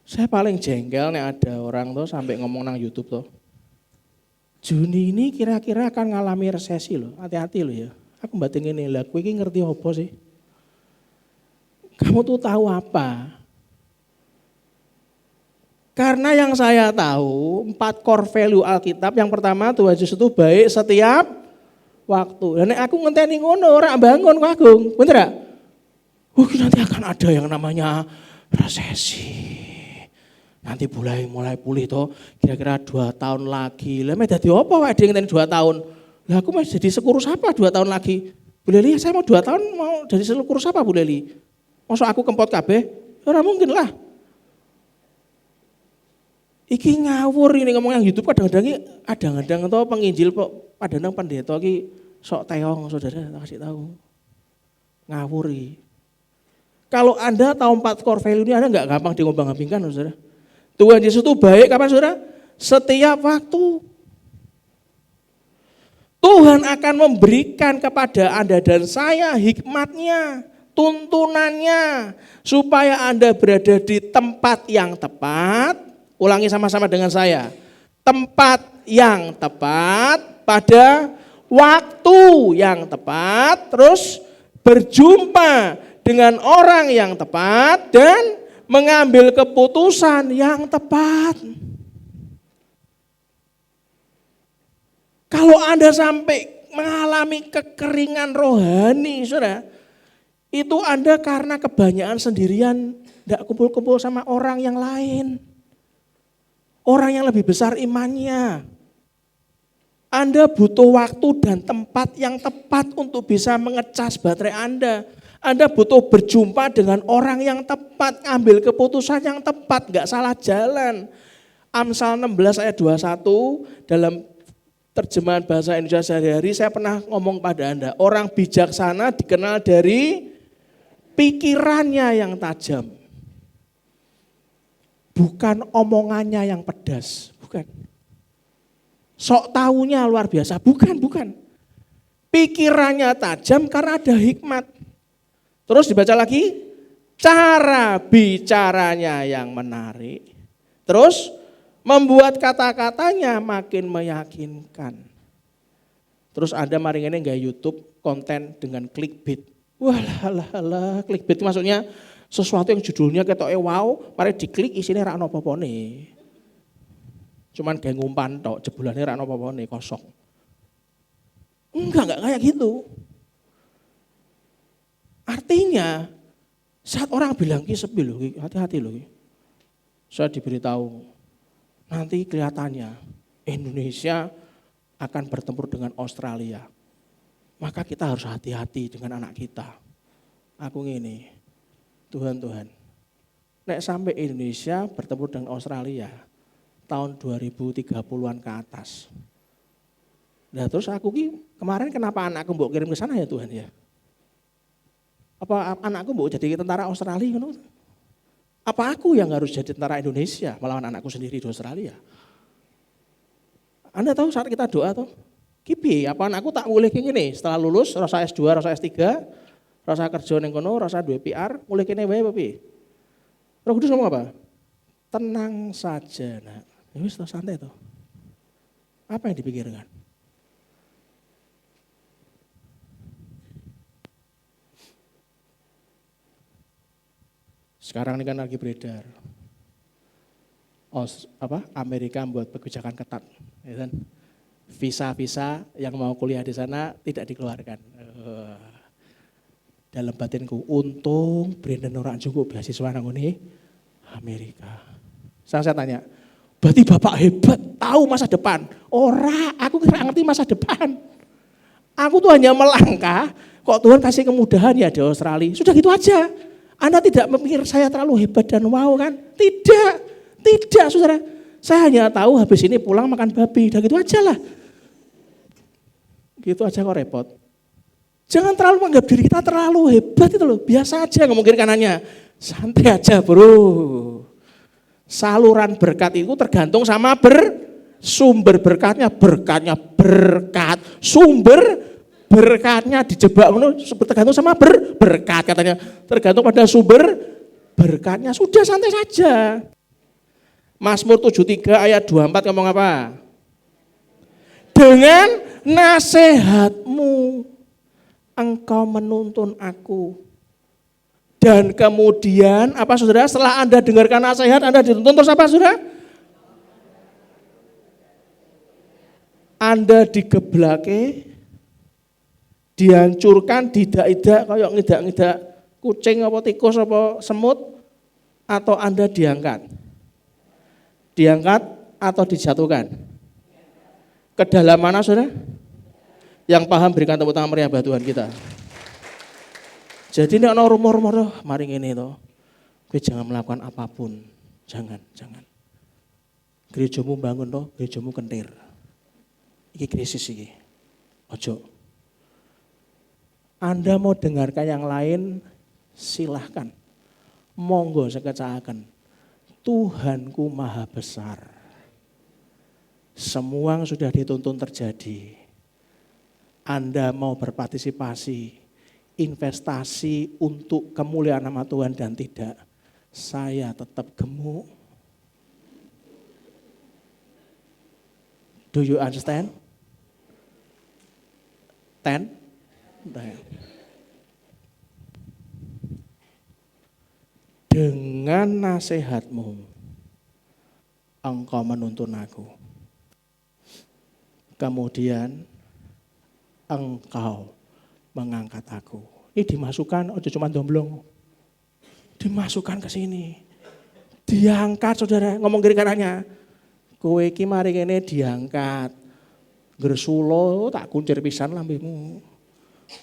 Saya paling jengkel nih ada orang tuh sampai ngomong nang YouTube tuh. Juni ini kira-kira akan ngalami resesi loh, hati-hati loh ya. Aku batin ini, lah kowe iki ngerti apa sih? Kamu tuh tahu apa? Karena yang saya tahu, 4 core value Alkitab, yang pertama Tuhan Yesus itu baik setiap waktu. Dan aku ngenteni ngono, orang bangun Kok Agung, bener gak? Nanti akan ada yang namanya resesi. Nanti mulai pulih toh, kira-kira 2 tahun lagi. Lah mek dadi apa wae ding 2 tahun. Lah aku masih jadi sekurus apa 2 tahun lagi? Bu Leli, saya mau 2 tahun mau jadi sekurus apa Bu Leli? Masa aku kempot kabeh? Ora mungkin lah. Iki ngawur ini ngomong yang YouTube kadang-kadang toh penginjil padahal pendeta iki sok teong, saudara, kasih tahu. Ngawuri. Kalau Anda tahu 4 core value ini, Anda enggak gampang diombang-ambingkan, saudara. Tuhan Yesus itu baik kapan, saudara? Setiap waktu. Tuhan akan memberikan kepada Anda dan saya hikmatnya, tuntunannya, supaya Anda berada di tempat yang tepat. Ulangi sama-sama dengan saya. Tempat yang tepat, pada waktu yang tepat, terus berjumpa dengan orang yang tepat, dan mengambil keputusan yang tepat. Kalau Anda sampai mengalami kekeringan rohani, saudara, itu Anda karena kebanyakan sendirian, tidak kumpul-kumpul sama orang yang lain. Orang yang lebih besar imannya. Anda butuh waktu dan tempat yang tepat untuk bisa mengecas baterai Anda. Anda butuh berjumpa dengan orang yang tepat, ambil keputusan yang tepat, enggak salah jalan. Amsal 16 ayat 21 dalam terjemahan bahasa Indonesia sehari-hari saya pernah ngomong pada Anda, orang bijaksana dikenal dari pikirannya yang tajam. Bukan omongannya yang pedas, bukan. Sok taunya luar biasa, bukan. Pikirannya tajam karena ada hikmat. Terus dibaca lagi, cara bicaranya yang menarik. Terus membuat kata-katanya makin meyakinkan. Terus Anda mari ngene nggak YouTube konten dengan clickbait. Walah, clickbait maksudnya sesuatu yang judulnya ketoke wow, mari diklik isinya ra ono apa-apane. Cuman kayak ngumpan tok, jebulane ra ono apa-apane, kosong. Enggak kayak gitu. Artinya saat orang bilang ki sepi loh, hati-hati loh. Saya diberitahu nanti kelihatannya Indonesia akan bertempur dengan Australia. Maka kita harus hati-hati dengan anak kita. Aku ngene, Tuhan, nek sampai Indonesia bertempur dengan Australia tahun 2030-an ke atas. Nah terus aku kemarin kenapa anakku mbok kirim ke sana ya Tuhan ya? Apa anakku mbok jadi tentara Australia? Apa aku yang harus jadi tentara Indonesia melawan anakku sendiri di Australia? Anda tahu saat kita doa tuh, kipi, apa anakku tak boleh kayak gini, setelah lulus, rasa S2, rasa S3, rasa kerja ning kono, rasa duwe PR, mulai kene wae apa piye? Roh Kudus ngomong apa? Tenang saja, Nak. Ya wis santai tuh. Apa yang dipikirkan? Sekarang ini kan lagi beredar. Amerika membuat kebijakan ketat, ya kan? Visa-visa yang mau kuliah di sana tidak dikeluarkan. Dalam batinku, untung Brandon orang cukup beasiswa nang ngene Amerika. Saya tanya, berarti Bapak hebat, tahu masa depan? Ora, aku kira ngerti masa depan. Aku tuh hanya melangkah, kok Tuhan kasih kemudahan ya di Australia. Sudah gitu aja. Anda tidak memikir saya terlalu hebat dan wow kan? Tidak saudara. Saya hanya tahu habis ini pulang makan babi, udah gitu aja lah. Gitu aja kok repot. Jangan terlalu menganggap diri kita terlalu hebat itu loh. Biasa aja ngomong kiri kanannya. Santai aja bro. Saluran berkat itu tergantung sama sumber berkatnya berkat. Sumber berkatnya dijebak tergantung sama berkat katanya. Tergantung pada sumber berkatnya. Sudah santai saja. Mazmur 73 ayat 24 ngomong apa? Dengan nasihatmu engkau menuntun aku. Dan kemudian apa saudara? Setelah Anda dengarkan nasihat, Anda dituntun terus apa saudara? Anda digeblake, dihancurkan, didak-idak, kayak ngidak-ngidak kucing apa tikus apa semut, atau Anda diangkat? Diangkat atau dijatuhkan? Ke dalam mana saudara? Yang paham berikan tepuk tangan meriah buat Tuhan kita. Jadi ini ada rumor-rumor, mari ini toh, gue jangan melakukan apapun, jangan. Gerejamu bangun toh, gerejamu kentir. Ini krisis ini, ojo. Anda mau dengarkan yang lain, silahkan. Monggo sekecakan. Tuhanku maha besar. Semua yang sudah dituntun terjadi. Anda mau berpartisipasi, investasi untuk kemuliaan nama Tuhan dan tidak, saya tetap gemuk. Do you understand? Dengan nasihatmu, engkau menuntun aku. Kemudian engkau mengangkat aku. Ini dimasukkan, ojo cuma domblong. Dimasukkan ke sini. Diangkat saudara, ngomong kiri kanannya. Kowe iki mari kene diangkat. Gresula tak kuncir pisan lambemu.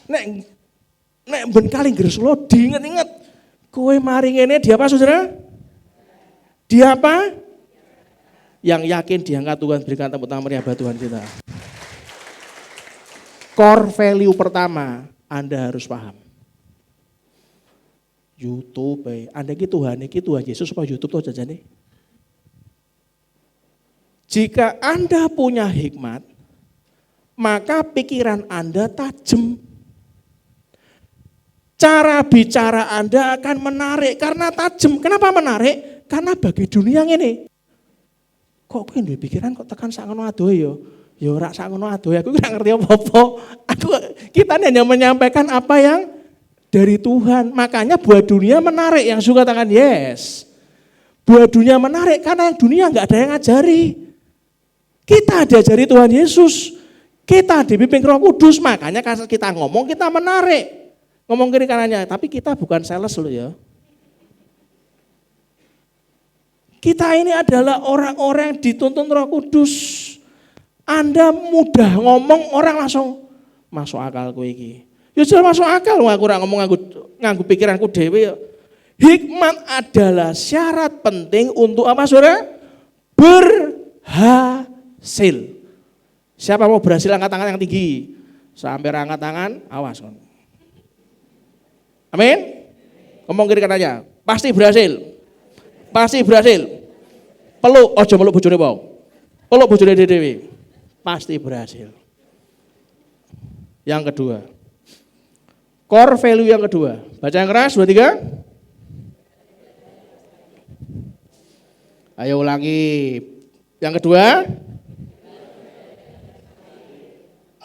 Nek ben kali gresula diinget-inget. Kowe mari ngene dia apa saudara? Dia apa? Yang yakin diangkat Tuhan berikan tepuk tangan meriah buat Tuhan kita. Core value pertama Anda harus paham. YouTube, Anda ki Tuhan Yesus apa YouTube tuh jajane? Jika Anda punya hikmat, maka pikiran Anda tajam. Cara bicara Anda akan menarik karena tajam. Kenapa menarik? Karena bagi dunia ini. Kok kowe duwe pikiran kok tekan sak ngono adohe ya? Ya ora sak ngono adohe, aku ora ngerti apa-apa. Kita hanya menyampaikan apa yang dari Tuhan. Makanya buat dunia menarik, yang suka tangan yes. Buat dunia menarik karena yang dunia enggak ada yang ngajari. Kita diajari Tuhan Yesus. Kita dibimbing Roh Kudus, makanya kita ngomong kita menarik. Ngomong kiri kanannya, tapi kita bukan sales loh ya. Kita ini adalah orang-orang yang dituntun Roh Kudus. Anda mudah ngomong, orang langsung masuk akal kowe iki. Ya jelas masuk akal, aku ora ngomong nganggo pikiranku dhewe ya. Hikmat adalah syarat penting untuk apa Saudara? Berhasil. Siapa mau berhasil angkat tangan yang tinggi? Sampai angkat tangan, awas. Amin. Ngomong kiri kanannya, pasti berhasil. Pasti berhasil. Peluk, ojo meluk bojone wae. Peluk bojone dhewe. Pasti berhasil. Yang kedua. Core value yang kedua. Baca yang keras, 2, 3. Ayo ulangi. Yang kedua.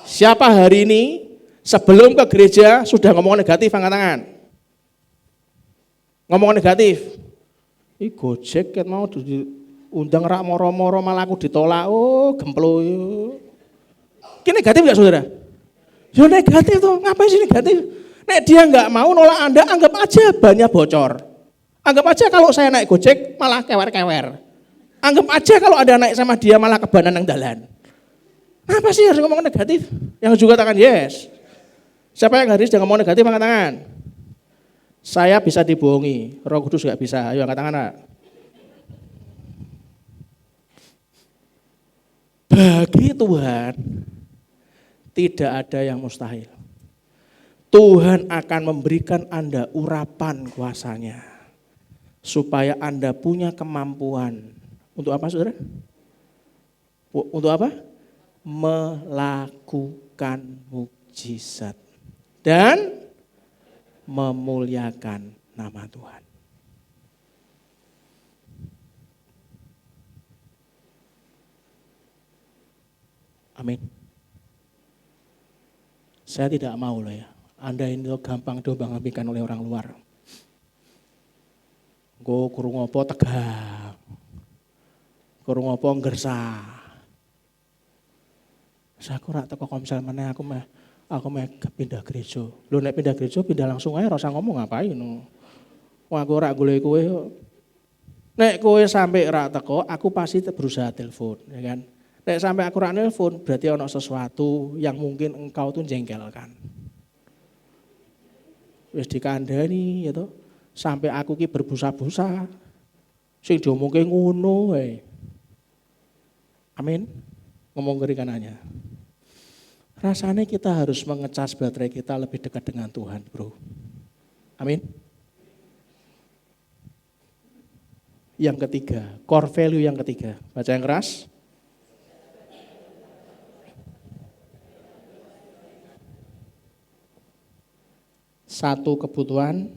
Siapa hari ini sebelum ke gereja sudah ngomong negatif, angkat tangan. Ngomong negatif. Ih Gojek ket mau diundang rak moro-moro malah aku ditolak. Oh, gemplo yo. Ini negatif enggak Saudara? Ya negatif tuh, ngapain sih negatif? Nek dia enggak mau nolak Anda, anggap aja bannya bocor. Anggap aja kalau saya naik Gojek malah kewer-kewer. Anggap aja kalau ada naik sama dia malah kebanan yang dalan. Apa sih harus ngomong negatif? Yang juga tangan yes. Siapa yang hari ini sedang ngomong negatif angkat tangan. Saya bisa dibohongi, Roh Kudus enggak bisa. Ayo angkat tangan. Nak. Bagi Tuhan tidak ada yang mustahil. Tuhan akan memberikan Anda urapan kuasanya supaya Anda punya kemampuan untuk apa Saudara? Untuk apa? Melakukan mukjizat dan memuliakan nama Tuhan. Amin. Saya tidak mau loh ya. Anda ini gampang diombang-ambingkan oleh orang luar. Go kurung apa tegang. Kurung apa ngersah. Aku ora teko komsel meneh aku meh pindah gereja. Lho nek pindah gereja pindah langsung ae ora usah ngomong ngapain no. Wah aku ora golek kowe. Nek kowe sampai ora teko, aku pasti berusaha telepon, ya kan. Nek sampai aku ora nelpon, berarti ono sesuatu yang mungkin engkau tuh jengkelkan. Wis dikandani ya toh, sampai aku ki berbusa-busa. Sing diomongke ngono wae. Amin. Ngomong kiri kanannya. Rasanya kita harus mengecas baterai kita lebih dekat dengan Tuhan, bro. Amin. Yang ketiga, core value yang ketiga. Baca yang keras. Satu kebutuhan,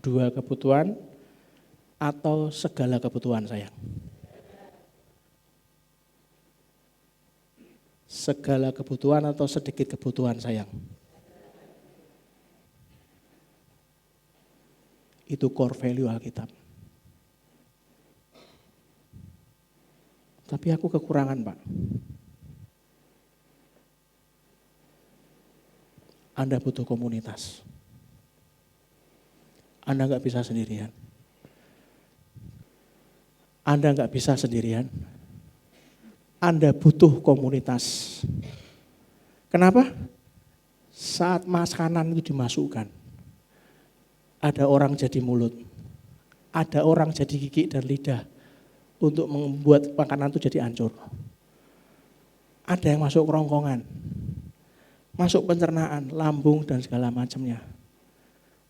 dua kebutuhan, atau segala kebutuhan sayang. Segala kebutuhan atau sedikit kebutuhan sayang. Itu core value Alkitab. Tapi aku kekurangan Pak. Anda butuh komunitas. Anda nggak bisa sendirian. Anda nggak bisa sendirian. Anda butuh komunitas. Kenapa? Saat makanan itu dimasukkan, ada orang jadi mulut, ada orang jadi gigi dan lidah untuk membuat makanan itu jadi hancur. Ada yang masuk kerongkongan, masuk pencernaan, lambung dan segala macamnya.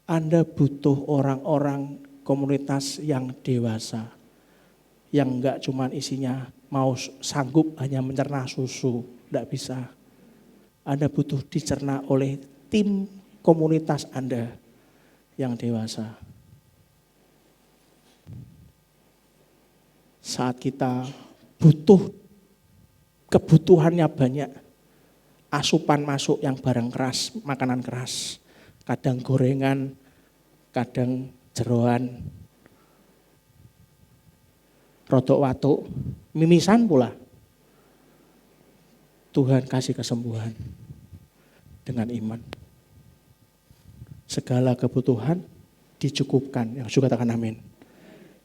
Anda butuh orang-orang komunitas yang dewasa, yang enggak cuma isinya mau sanggup hanya mencerna susu, enggak bisa. Anda butuh dicerna oleh tim komunitas Anda yang dewasa. Saat kita butuh, kebutuhannya banyak, asupan masuk yang barang keras, makanan keras, kadang gorengan, kadang jeroan, rodok watuk, mimisan pula. Tuhan kasih kesembuhan dengan iman. Segala kebutuhan dicukupkan, yang juga katakan amin.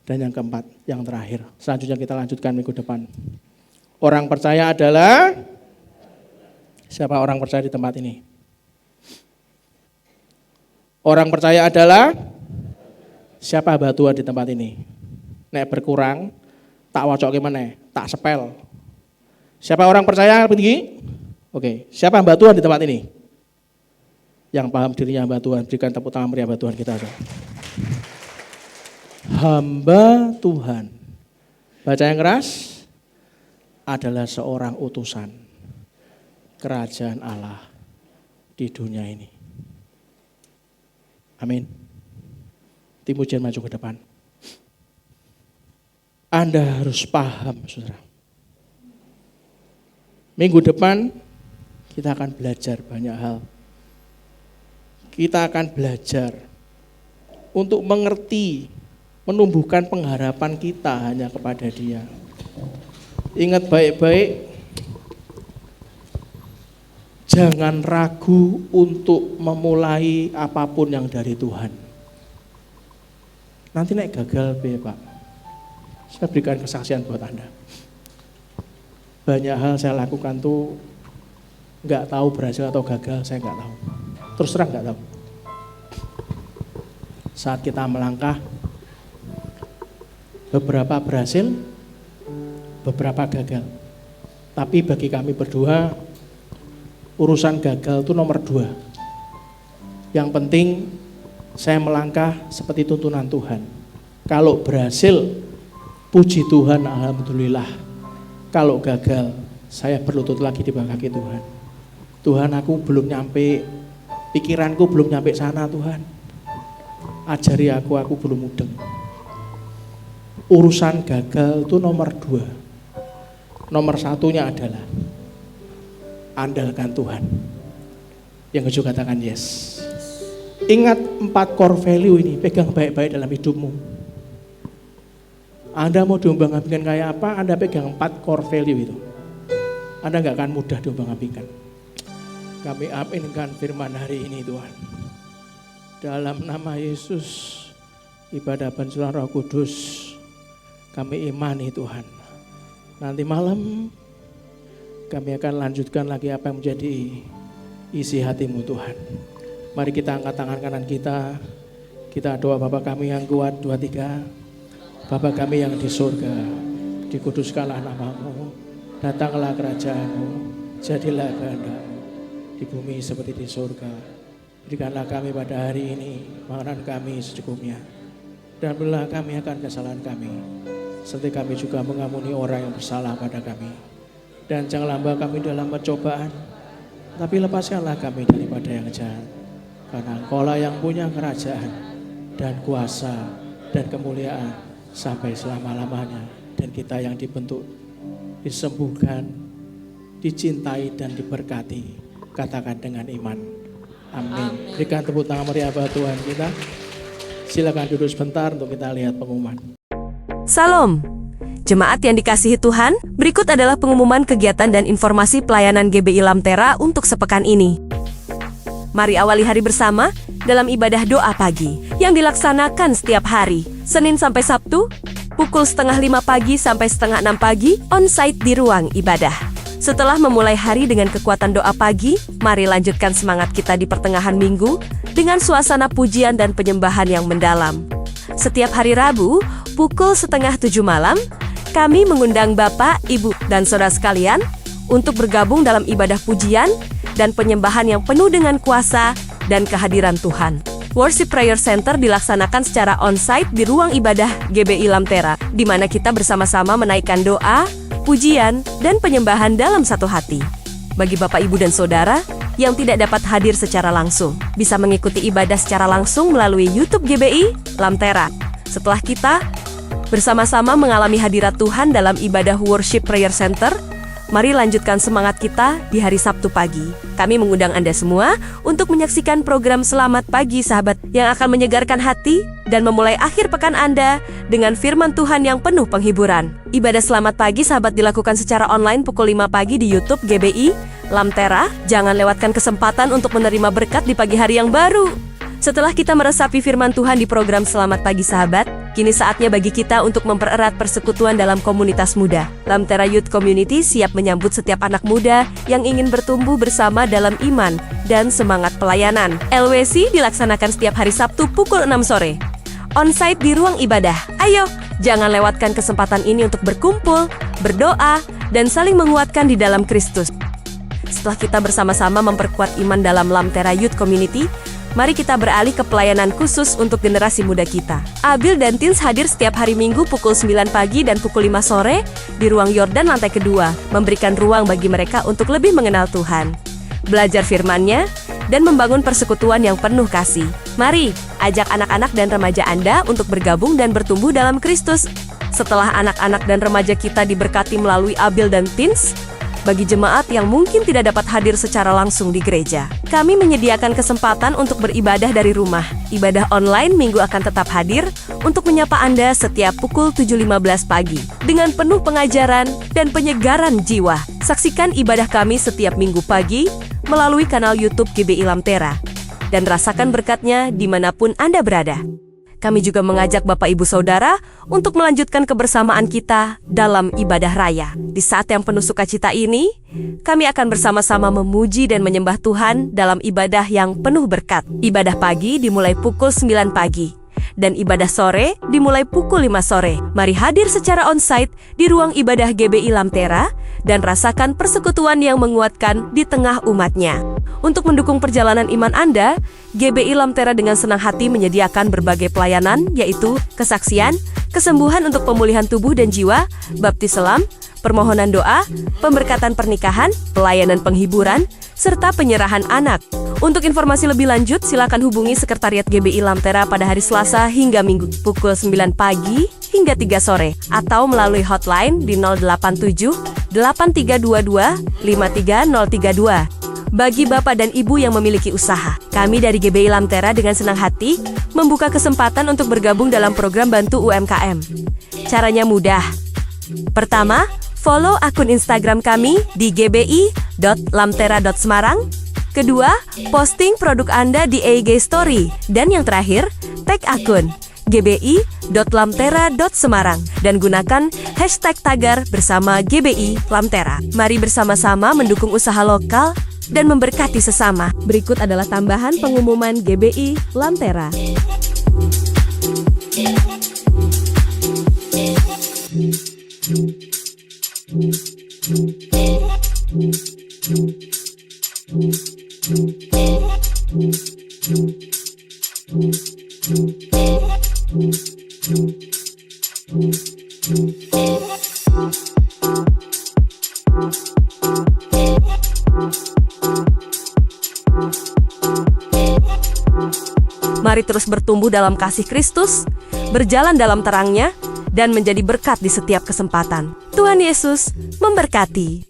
Dan yang keempat, yang terakhir. Selanjutnya kita lanjutkan minggu depan. Orang percaya adalah, siapa orang percaya di tempat ini? Orang percaya adalah, siapa batuan di tempat ini? Nek berkurang, tak wocok gimana? Tak sepel. Siapa orang percaya tinggi? Oke, siapa hamba Tuhan di tempat ini? Yang paham dirinya hamba Tuhan, berikan tepuk tangan meriah hamba Tuhan kita. Hamba Tuhan, baca yang keras, adalah seorang utusan kerajaan Allah di dunia ini. Amin. Tim ujian maju ke depan. Anda harus paham, saudara. Minggu depan kita akan belajar banyak hal. Kita akan belajar untuk mengerti, menumbuhkan pengharapan kita hanya kepada Dia. Ingat baik-baik, jangan ragu untuk memulai apapun yang dari Tuhan. Nanti naik gagal, Pak. Saya berikan kesaksian buat Anda. Banyak hal saya lakukan tuh nggak tahu berhasil atau gagal, saya nggak tahu. Terus terang nggak tahu. Saat kita melangkah, beberapa berhasil, beberapa gagal. Tapi bagi kami berdua, urusan gagal itu nomor 2. Yang penting saya melangkah seperti tuntunan Tuhan. Kalau berhasil, puji Tuhan, alhamdulillah. Kalau gagal, saya berlutut lagi di bawah kaki Tuhan. Tuhan, aku belum nyampe, pikiranku belum nyampe sana Tuhan. Ajari aku belum mudeng. Urusan gagal itu nomor 2. Nomor 1-nya adalah andalkan Tuhan. Yang juga katakan yes. Ingat 4 core value ini, pegang baik-baik dalam hidupmu. Anda mau diombang-ambingkan kayak apa, Anda pegang 4 core value itu. Anda gak akan mudah diombang-ambingkan. Kami aminkan firman hari ini Tuhan. Dalam nama Yesus, ibadah pencurahan Roh Kudus, kami imani Tuhan. Nanti malam kami akan lanjutkan lagi apa yang menjadi isi hatimu Tuhan. Mari kita angkat tangan kanan kita. Kita doa Bapa kami yang kuat, 2, 3. Bapa kami yang di surga, dikuduskanlah namamu, datanglah kerajaanmu, jadilah kehendak-mu di bumi seperti di surga. Berikanlah kami pada hari ini makanan kami secukupnya, dan berilah kami akan kesalahan kami, seperti kami juga mengampuni orang yang bersalah pada kami. Dan janganlah hamba kami dalam pencobaan, tapi lepaskanlah kami daripada yang jahat, karena Engkau-lah yang punya kerajaan dan kuasa dan kemuliaan sampai selama-lamanya. Dan kita yang dibentuk, disembuhkan, dicintai dan diberkati, katakan dengan iman, amin. Berikan tepuk tangan meriah buat Tuhan kita. Silakan duduk sebentar untuk kita lihat pengumuman. Salam, jemaat yang dikasihi Tuhan. Berikut adalah pengumuman kegiatan dan informasi pelayanan GBI Lamtera untuk sepekan ini. Mari awali hari bersama dalam ibadah doa pagi yang dilaksanakan setiap hari, Senin sampai Sabtu, pukul 4:30 pagi sampai 5:30 pagi, on-site di ruang ibadah. Setelah memulai hari dengan kekuatan doa pagi, mari lanjutkan semangat kita di pertengahan minggu dengan suasana pujian dan penyembahan yang mendalam. Setiap hari Rabu, pukul 6:30 malam, kami mengundang Bapak, Ibu, dan Saudara sekalian untuk bergabung dalam ibadah pujian dan penyembahan yang penuh dengan kuasa dan kehadiran Tuhan. Worship Prayer Center dilaksanakan secara on-site di ruang ibadah GBI Lamtera, di mana kita bersama-sama menaikkan doa, pujian, dan penyembahan dalam satu hati. Bagi Bapak, Ibu, dan Saudara yang tidak dapat hadir secara langsung, bisa mengikuti ibadah secara langsung melalui YouTube GBI Lamtera. Setelah kita bersama-sama mengalami hadirat Tuhan dalam ibadah Worship Prayer Center, mari lanjutkan semangat kita di hari Sabtu pagi. Kami mengundang Anda semua untuk menyaksikan program Selamat Pagi Sahabat yang akan menyegarkan hati dan memulai akhir pekan Anda dengan firman Tuhan yang penuh penghiburan. Ibadah Selamat Pagi Sahabat dilakukan secara online pukul 5 pagi di YouTube GBI Lamtera. Jangan lewatkan kesempatan untuk menerima berkat di pagi hari yang baru. Setelah kita meresapi firman Tuhan di program Selamat Pagi Sahabat, Kini saatnya bagi kita untuk mempererat persekutuan dalam komunitas muda. Lamtera Youth Community siap menyambut setiap anak muda yang ingin bertumbuh bersama dalam iman dan semangat pelayanan. LWC dilaksanakan setiap hari Sabtu pukul 6 sore. On-site di ruang ibadah. Ayo, jangan lewatkan kesempatan ini untuk berkumpul, berdoa, dan saling menguatkan di dalam Kristus. Setelah kita bersama-sama memperkuat iman dalam Lamtera Youth Community, mari kita beralih ke pelayanan khusus untuk generasi muda kita. Abil dan Teens hadir setiap hari Minggu pukul 9 pagi dan pukul 5 sore di ruang Yordan lantai kedua, memberikan ruang bagi mereka untuk lebih mengenal Tuhan, belajar firman-Nya, dan membangun persekutuan yang penuh kasih. Mari, ajak anak-anak dan remaja Anda untuk bergabung dan bertumbuh dalam Kristus. Setelah anak-anak dan remaja kita diberkati melalui Abil dan Teens, bagi jemaat yang mungkin tidak dapat hadir secara langsung di gereja, kami menyediakan kesempatan untuk beribadah dari rumah. Ibadah online Minggu akan tetap hadir untuk menyapa Anda setiap pukul 7.15 pagi dengan penuh pengajaran dan penyegaran jiwa. Saksikan ibadah kami setiap Minggu pagi melalui kanal YouTube GBI Lamtera dan rasakan berkatnya dimanapun Anda berada. Kami juga mengajak Bapak Ibu Saudara untuk melanjutkan kebersamaan kita dalam ibadah raya. Di saat yang penuh sukacita ini, kami akan bersama-sama memuji dan menyembah Tuhan dalam ibadah yang penuh berkat. Ibadah pagi dimulai pukul 9 pagi, dan ibadah sore dimulai pukul 5 sore. Mari hadir secara on-site di ruang ibadah GBI Lamtera dan rasakan persekutuan yang menguatkan di tengah umatnya. Untuk mendukung perjalanan iman Anda, GBI Lamtera dengan senang hati menyediakan berbagai pelayanan, yaitu kesaksian, kesembuhan untuk pemulihan tubuh dan jiwa, baptis selam, permohonan doa, pemberkatan pernikahan, pelayanan penghiburan, serta penyerahan anak. Untuk informasi lebih lanjut, silakan hubungi Sekretariat GBI Lamtera pada hari Selasa hingga Minggu pukul 9 pagi hingga 3 sore atau melalui hotline di 087 8322 53032. Bagi Bapak dan Ibu yang memiliki usaha, kami dari GBI Lamtera dengan senang hati membuka kesempatan untuk bergabung dalam program Bantu UMKM. Caranya mudah. Pertama, follow akun Instagram kami di gbi.lamtera.semarang. Kedua, posting produk Anda di IG Story. Dan yang terakhir, tag akun gbi.lamtera.semarang dan gunakan hashtag tagar bersama GBI Lamtera. Mari bersama-sama mendukung usaha lokal dan memberkati sesama. Berikut adalah tambahan pengumuman GBI Lamtera. Mari terus bertumbuh dalam kasih Kristus, berjalan dalam terang-Nya, dan menjadi berkat di setiap kesempatan. Tuhan Yesus memberkati.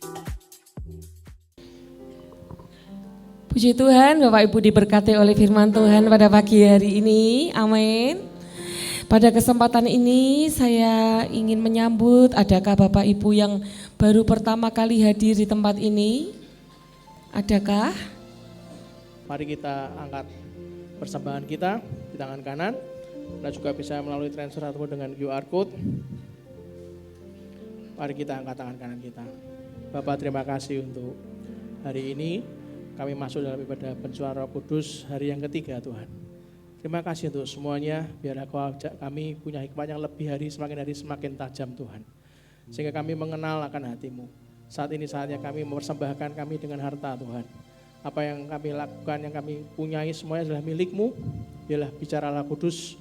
Puji Tuhan, Bapak Ibu diberkati oleh firman Tuhan pada pagi hari ini. Amin. Pada kesempatan ini saya ingin menyambut, adakah Bapak Ibu yang baru pertama kali hadir di tempat ini? Adakah? Mari kita angkat persembahan kita di tangan kanan. Anda juga bisa melalui transfer atau dengan QR Code. Mari kita angkat tangan kanan kita. Bapak, terima kasih untuk hari ini. Kami masuk dalam ibadah pencurahan Roh Kudus hari yang ketiga, Tuhan. Terima kasih untuk semuanya. Biar Kau ajak kami punya hikmat yang lebih hari semakin tajam, Tuhan. Sehingga kami mengenal akan hati-Mu. Saat ini saatnya kami mempersembahkan kami dengan harta, Tuhan. Apa yang kami lakukan, yang kami punyai semuanya adalah milik-Mu. Biarlah bicaralah Kudus,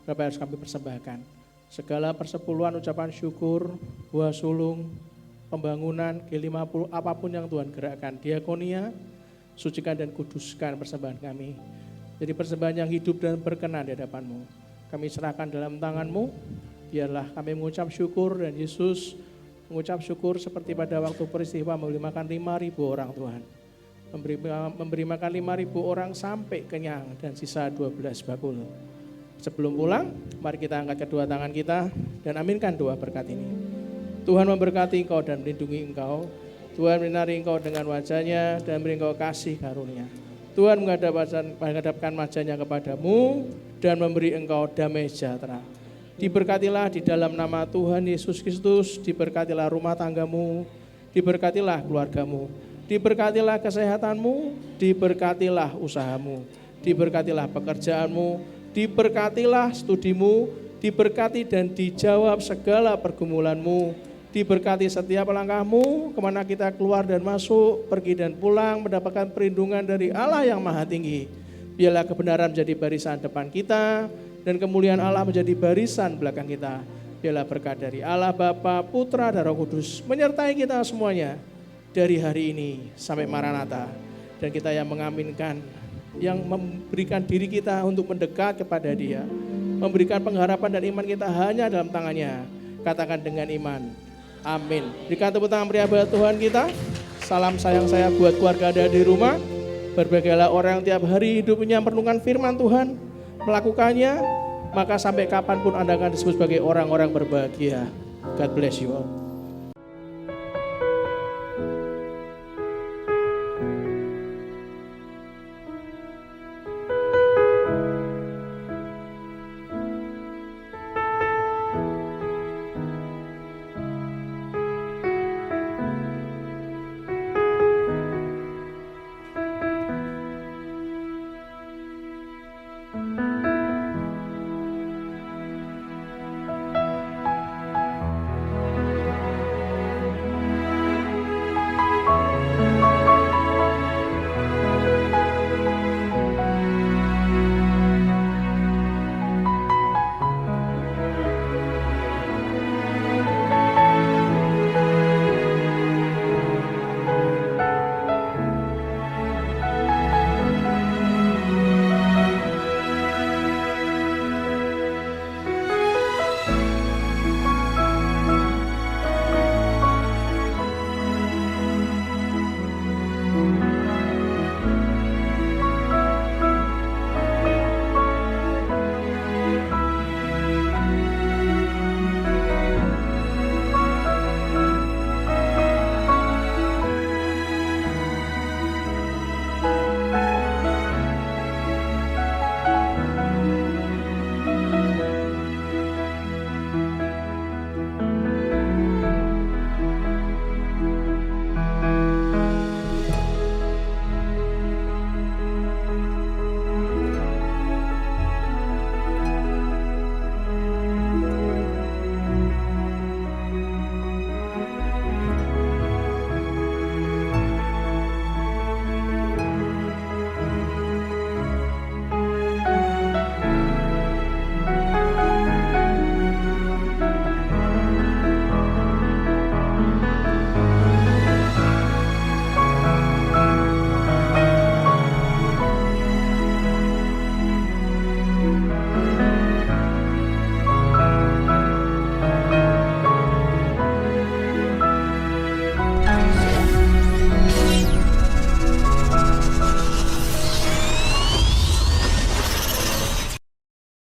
berapa harus kami persembahkan. Segala persepuluhan, ucapan syukur, buah sulung, pembangunan, G50, apapun yang Tuhan gerakkan. Diakonia, sucikan dan kuduskan persembahan kami. Jadi persembahan yang hidup dan berkenan di hadapan-Mu. Kami serahkan dalam tangan-Mu. Biarlah kami mengucap syukur dan Yesus mengucap syukur seperti pada waktu peristiwa memberi makan 5.000 orang, Tuhan. Memberi makan 5.000 orang sampai kenyang dan sisa 12 bakul. Sebelum pulang, mari kita angkat kedua tangan kita dan aminkan doa berkat ini. Tuhan memberkati engkau dan melindungi engkau. Tuhan menyinari engkau dengan wajah-Nya dan beri engkau kasih karunia. Tuhan menghadapkan wajah-Nya kepadamu dan memberi engkau damai sejahtera. Diberkatilah di dalam nama Tuhan Yesus Kristus, diberkatilah rumah tanggamu, diberkatilah keluargamu, diberkatilah kesehatanmu, diberkatilah usahamu, diberkatilah pekerjaanmu, diberkatilah studimu, diberkati dan dijawab segala pergumulanmu, diberkati setiap langkahmu, kemana kita keluar dan masuk, pergi dan pulang, mendapatkan perlindungan dari Allah yang maha tinggi. Biarlah kebenaran menjadi barisan depan kita, dan kemuliaan Allah menjadi barisan belakang kita. Biarlah berkat dari Allah Bapa, Putra, dan Roh Kudus menyertai kita semuanya dari hari ini sampai Maranatha. Dan kita yang mengaminkan, yang memberikan diri kita untuk mendekat kepada Dia, memberikan pengharapan dan iman kita hanya dalam tangannya. Katakan dengan iman, amin. Berikan tepuk tangan meriah buat Tuhan kita. Salam sayang saya buat keluarga Anda di rumah. Berbagailah orang yang tiap hari hidupnya merenungkan firman Tuhan, melakukannya, maka sampai kapanpun Anda akan disebut sebagai orang-orang berbahagia. God bless you all.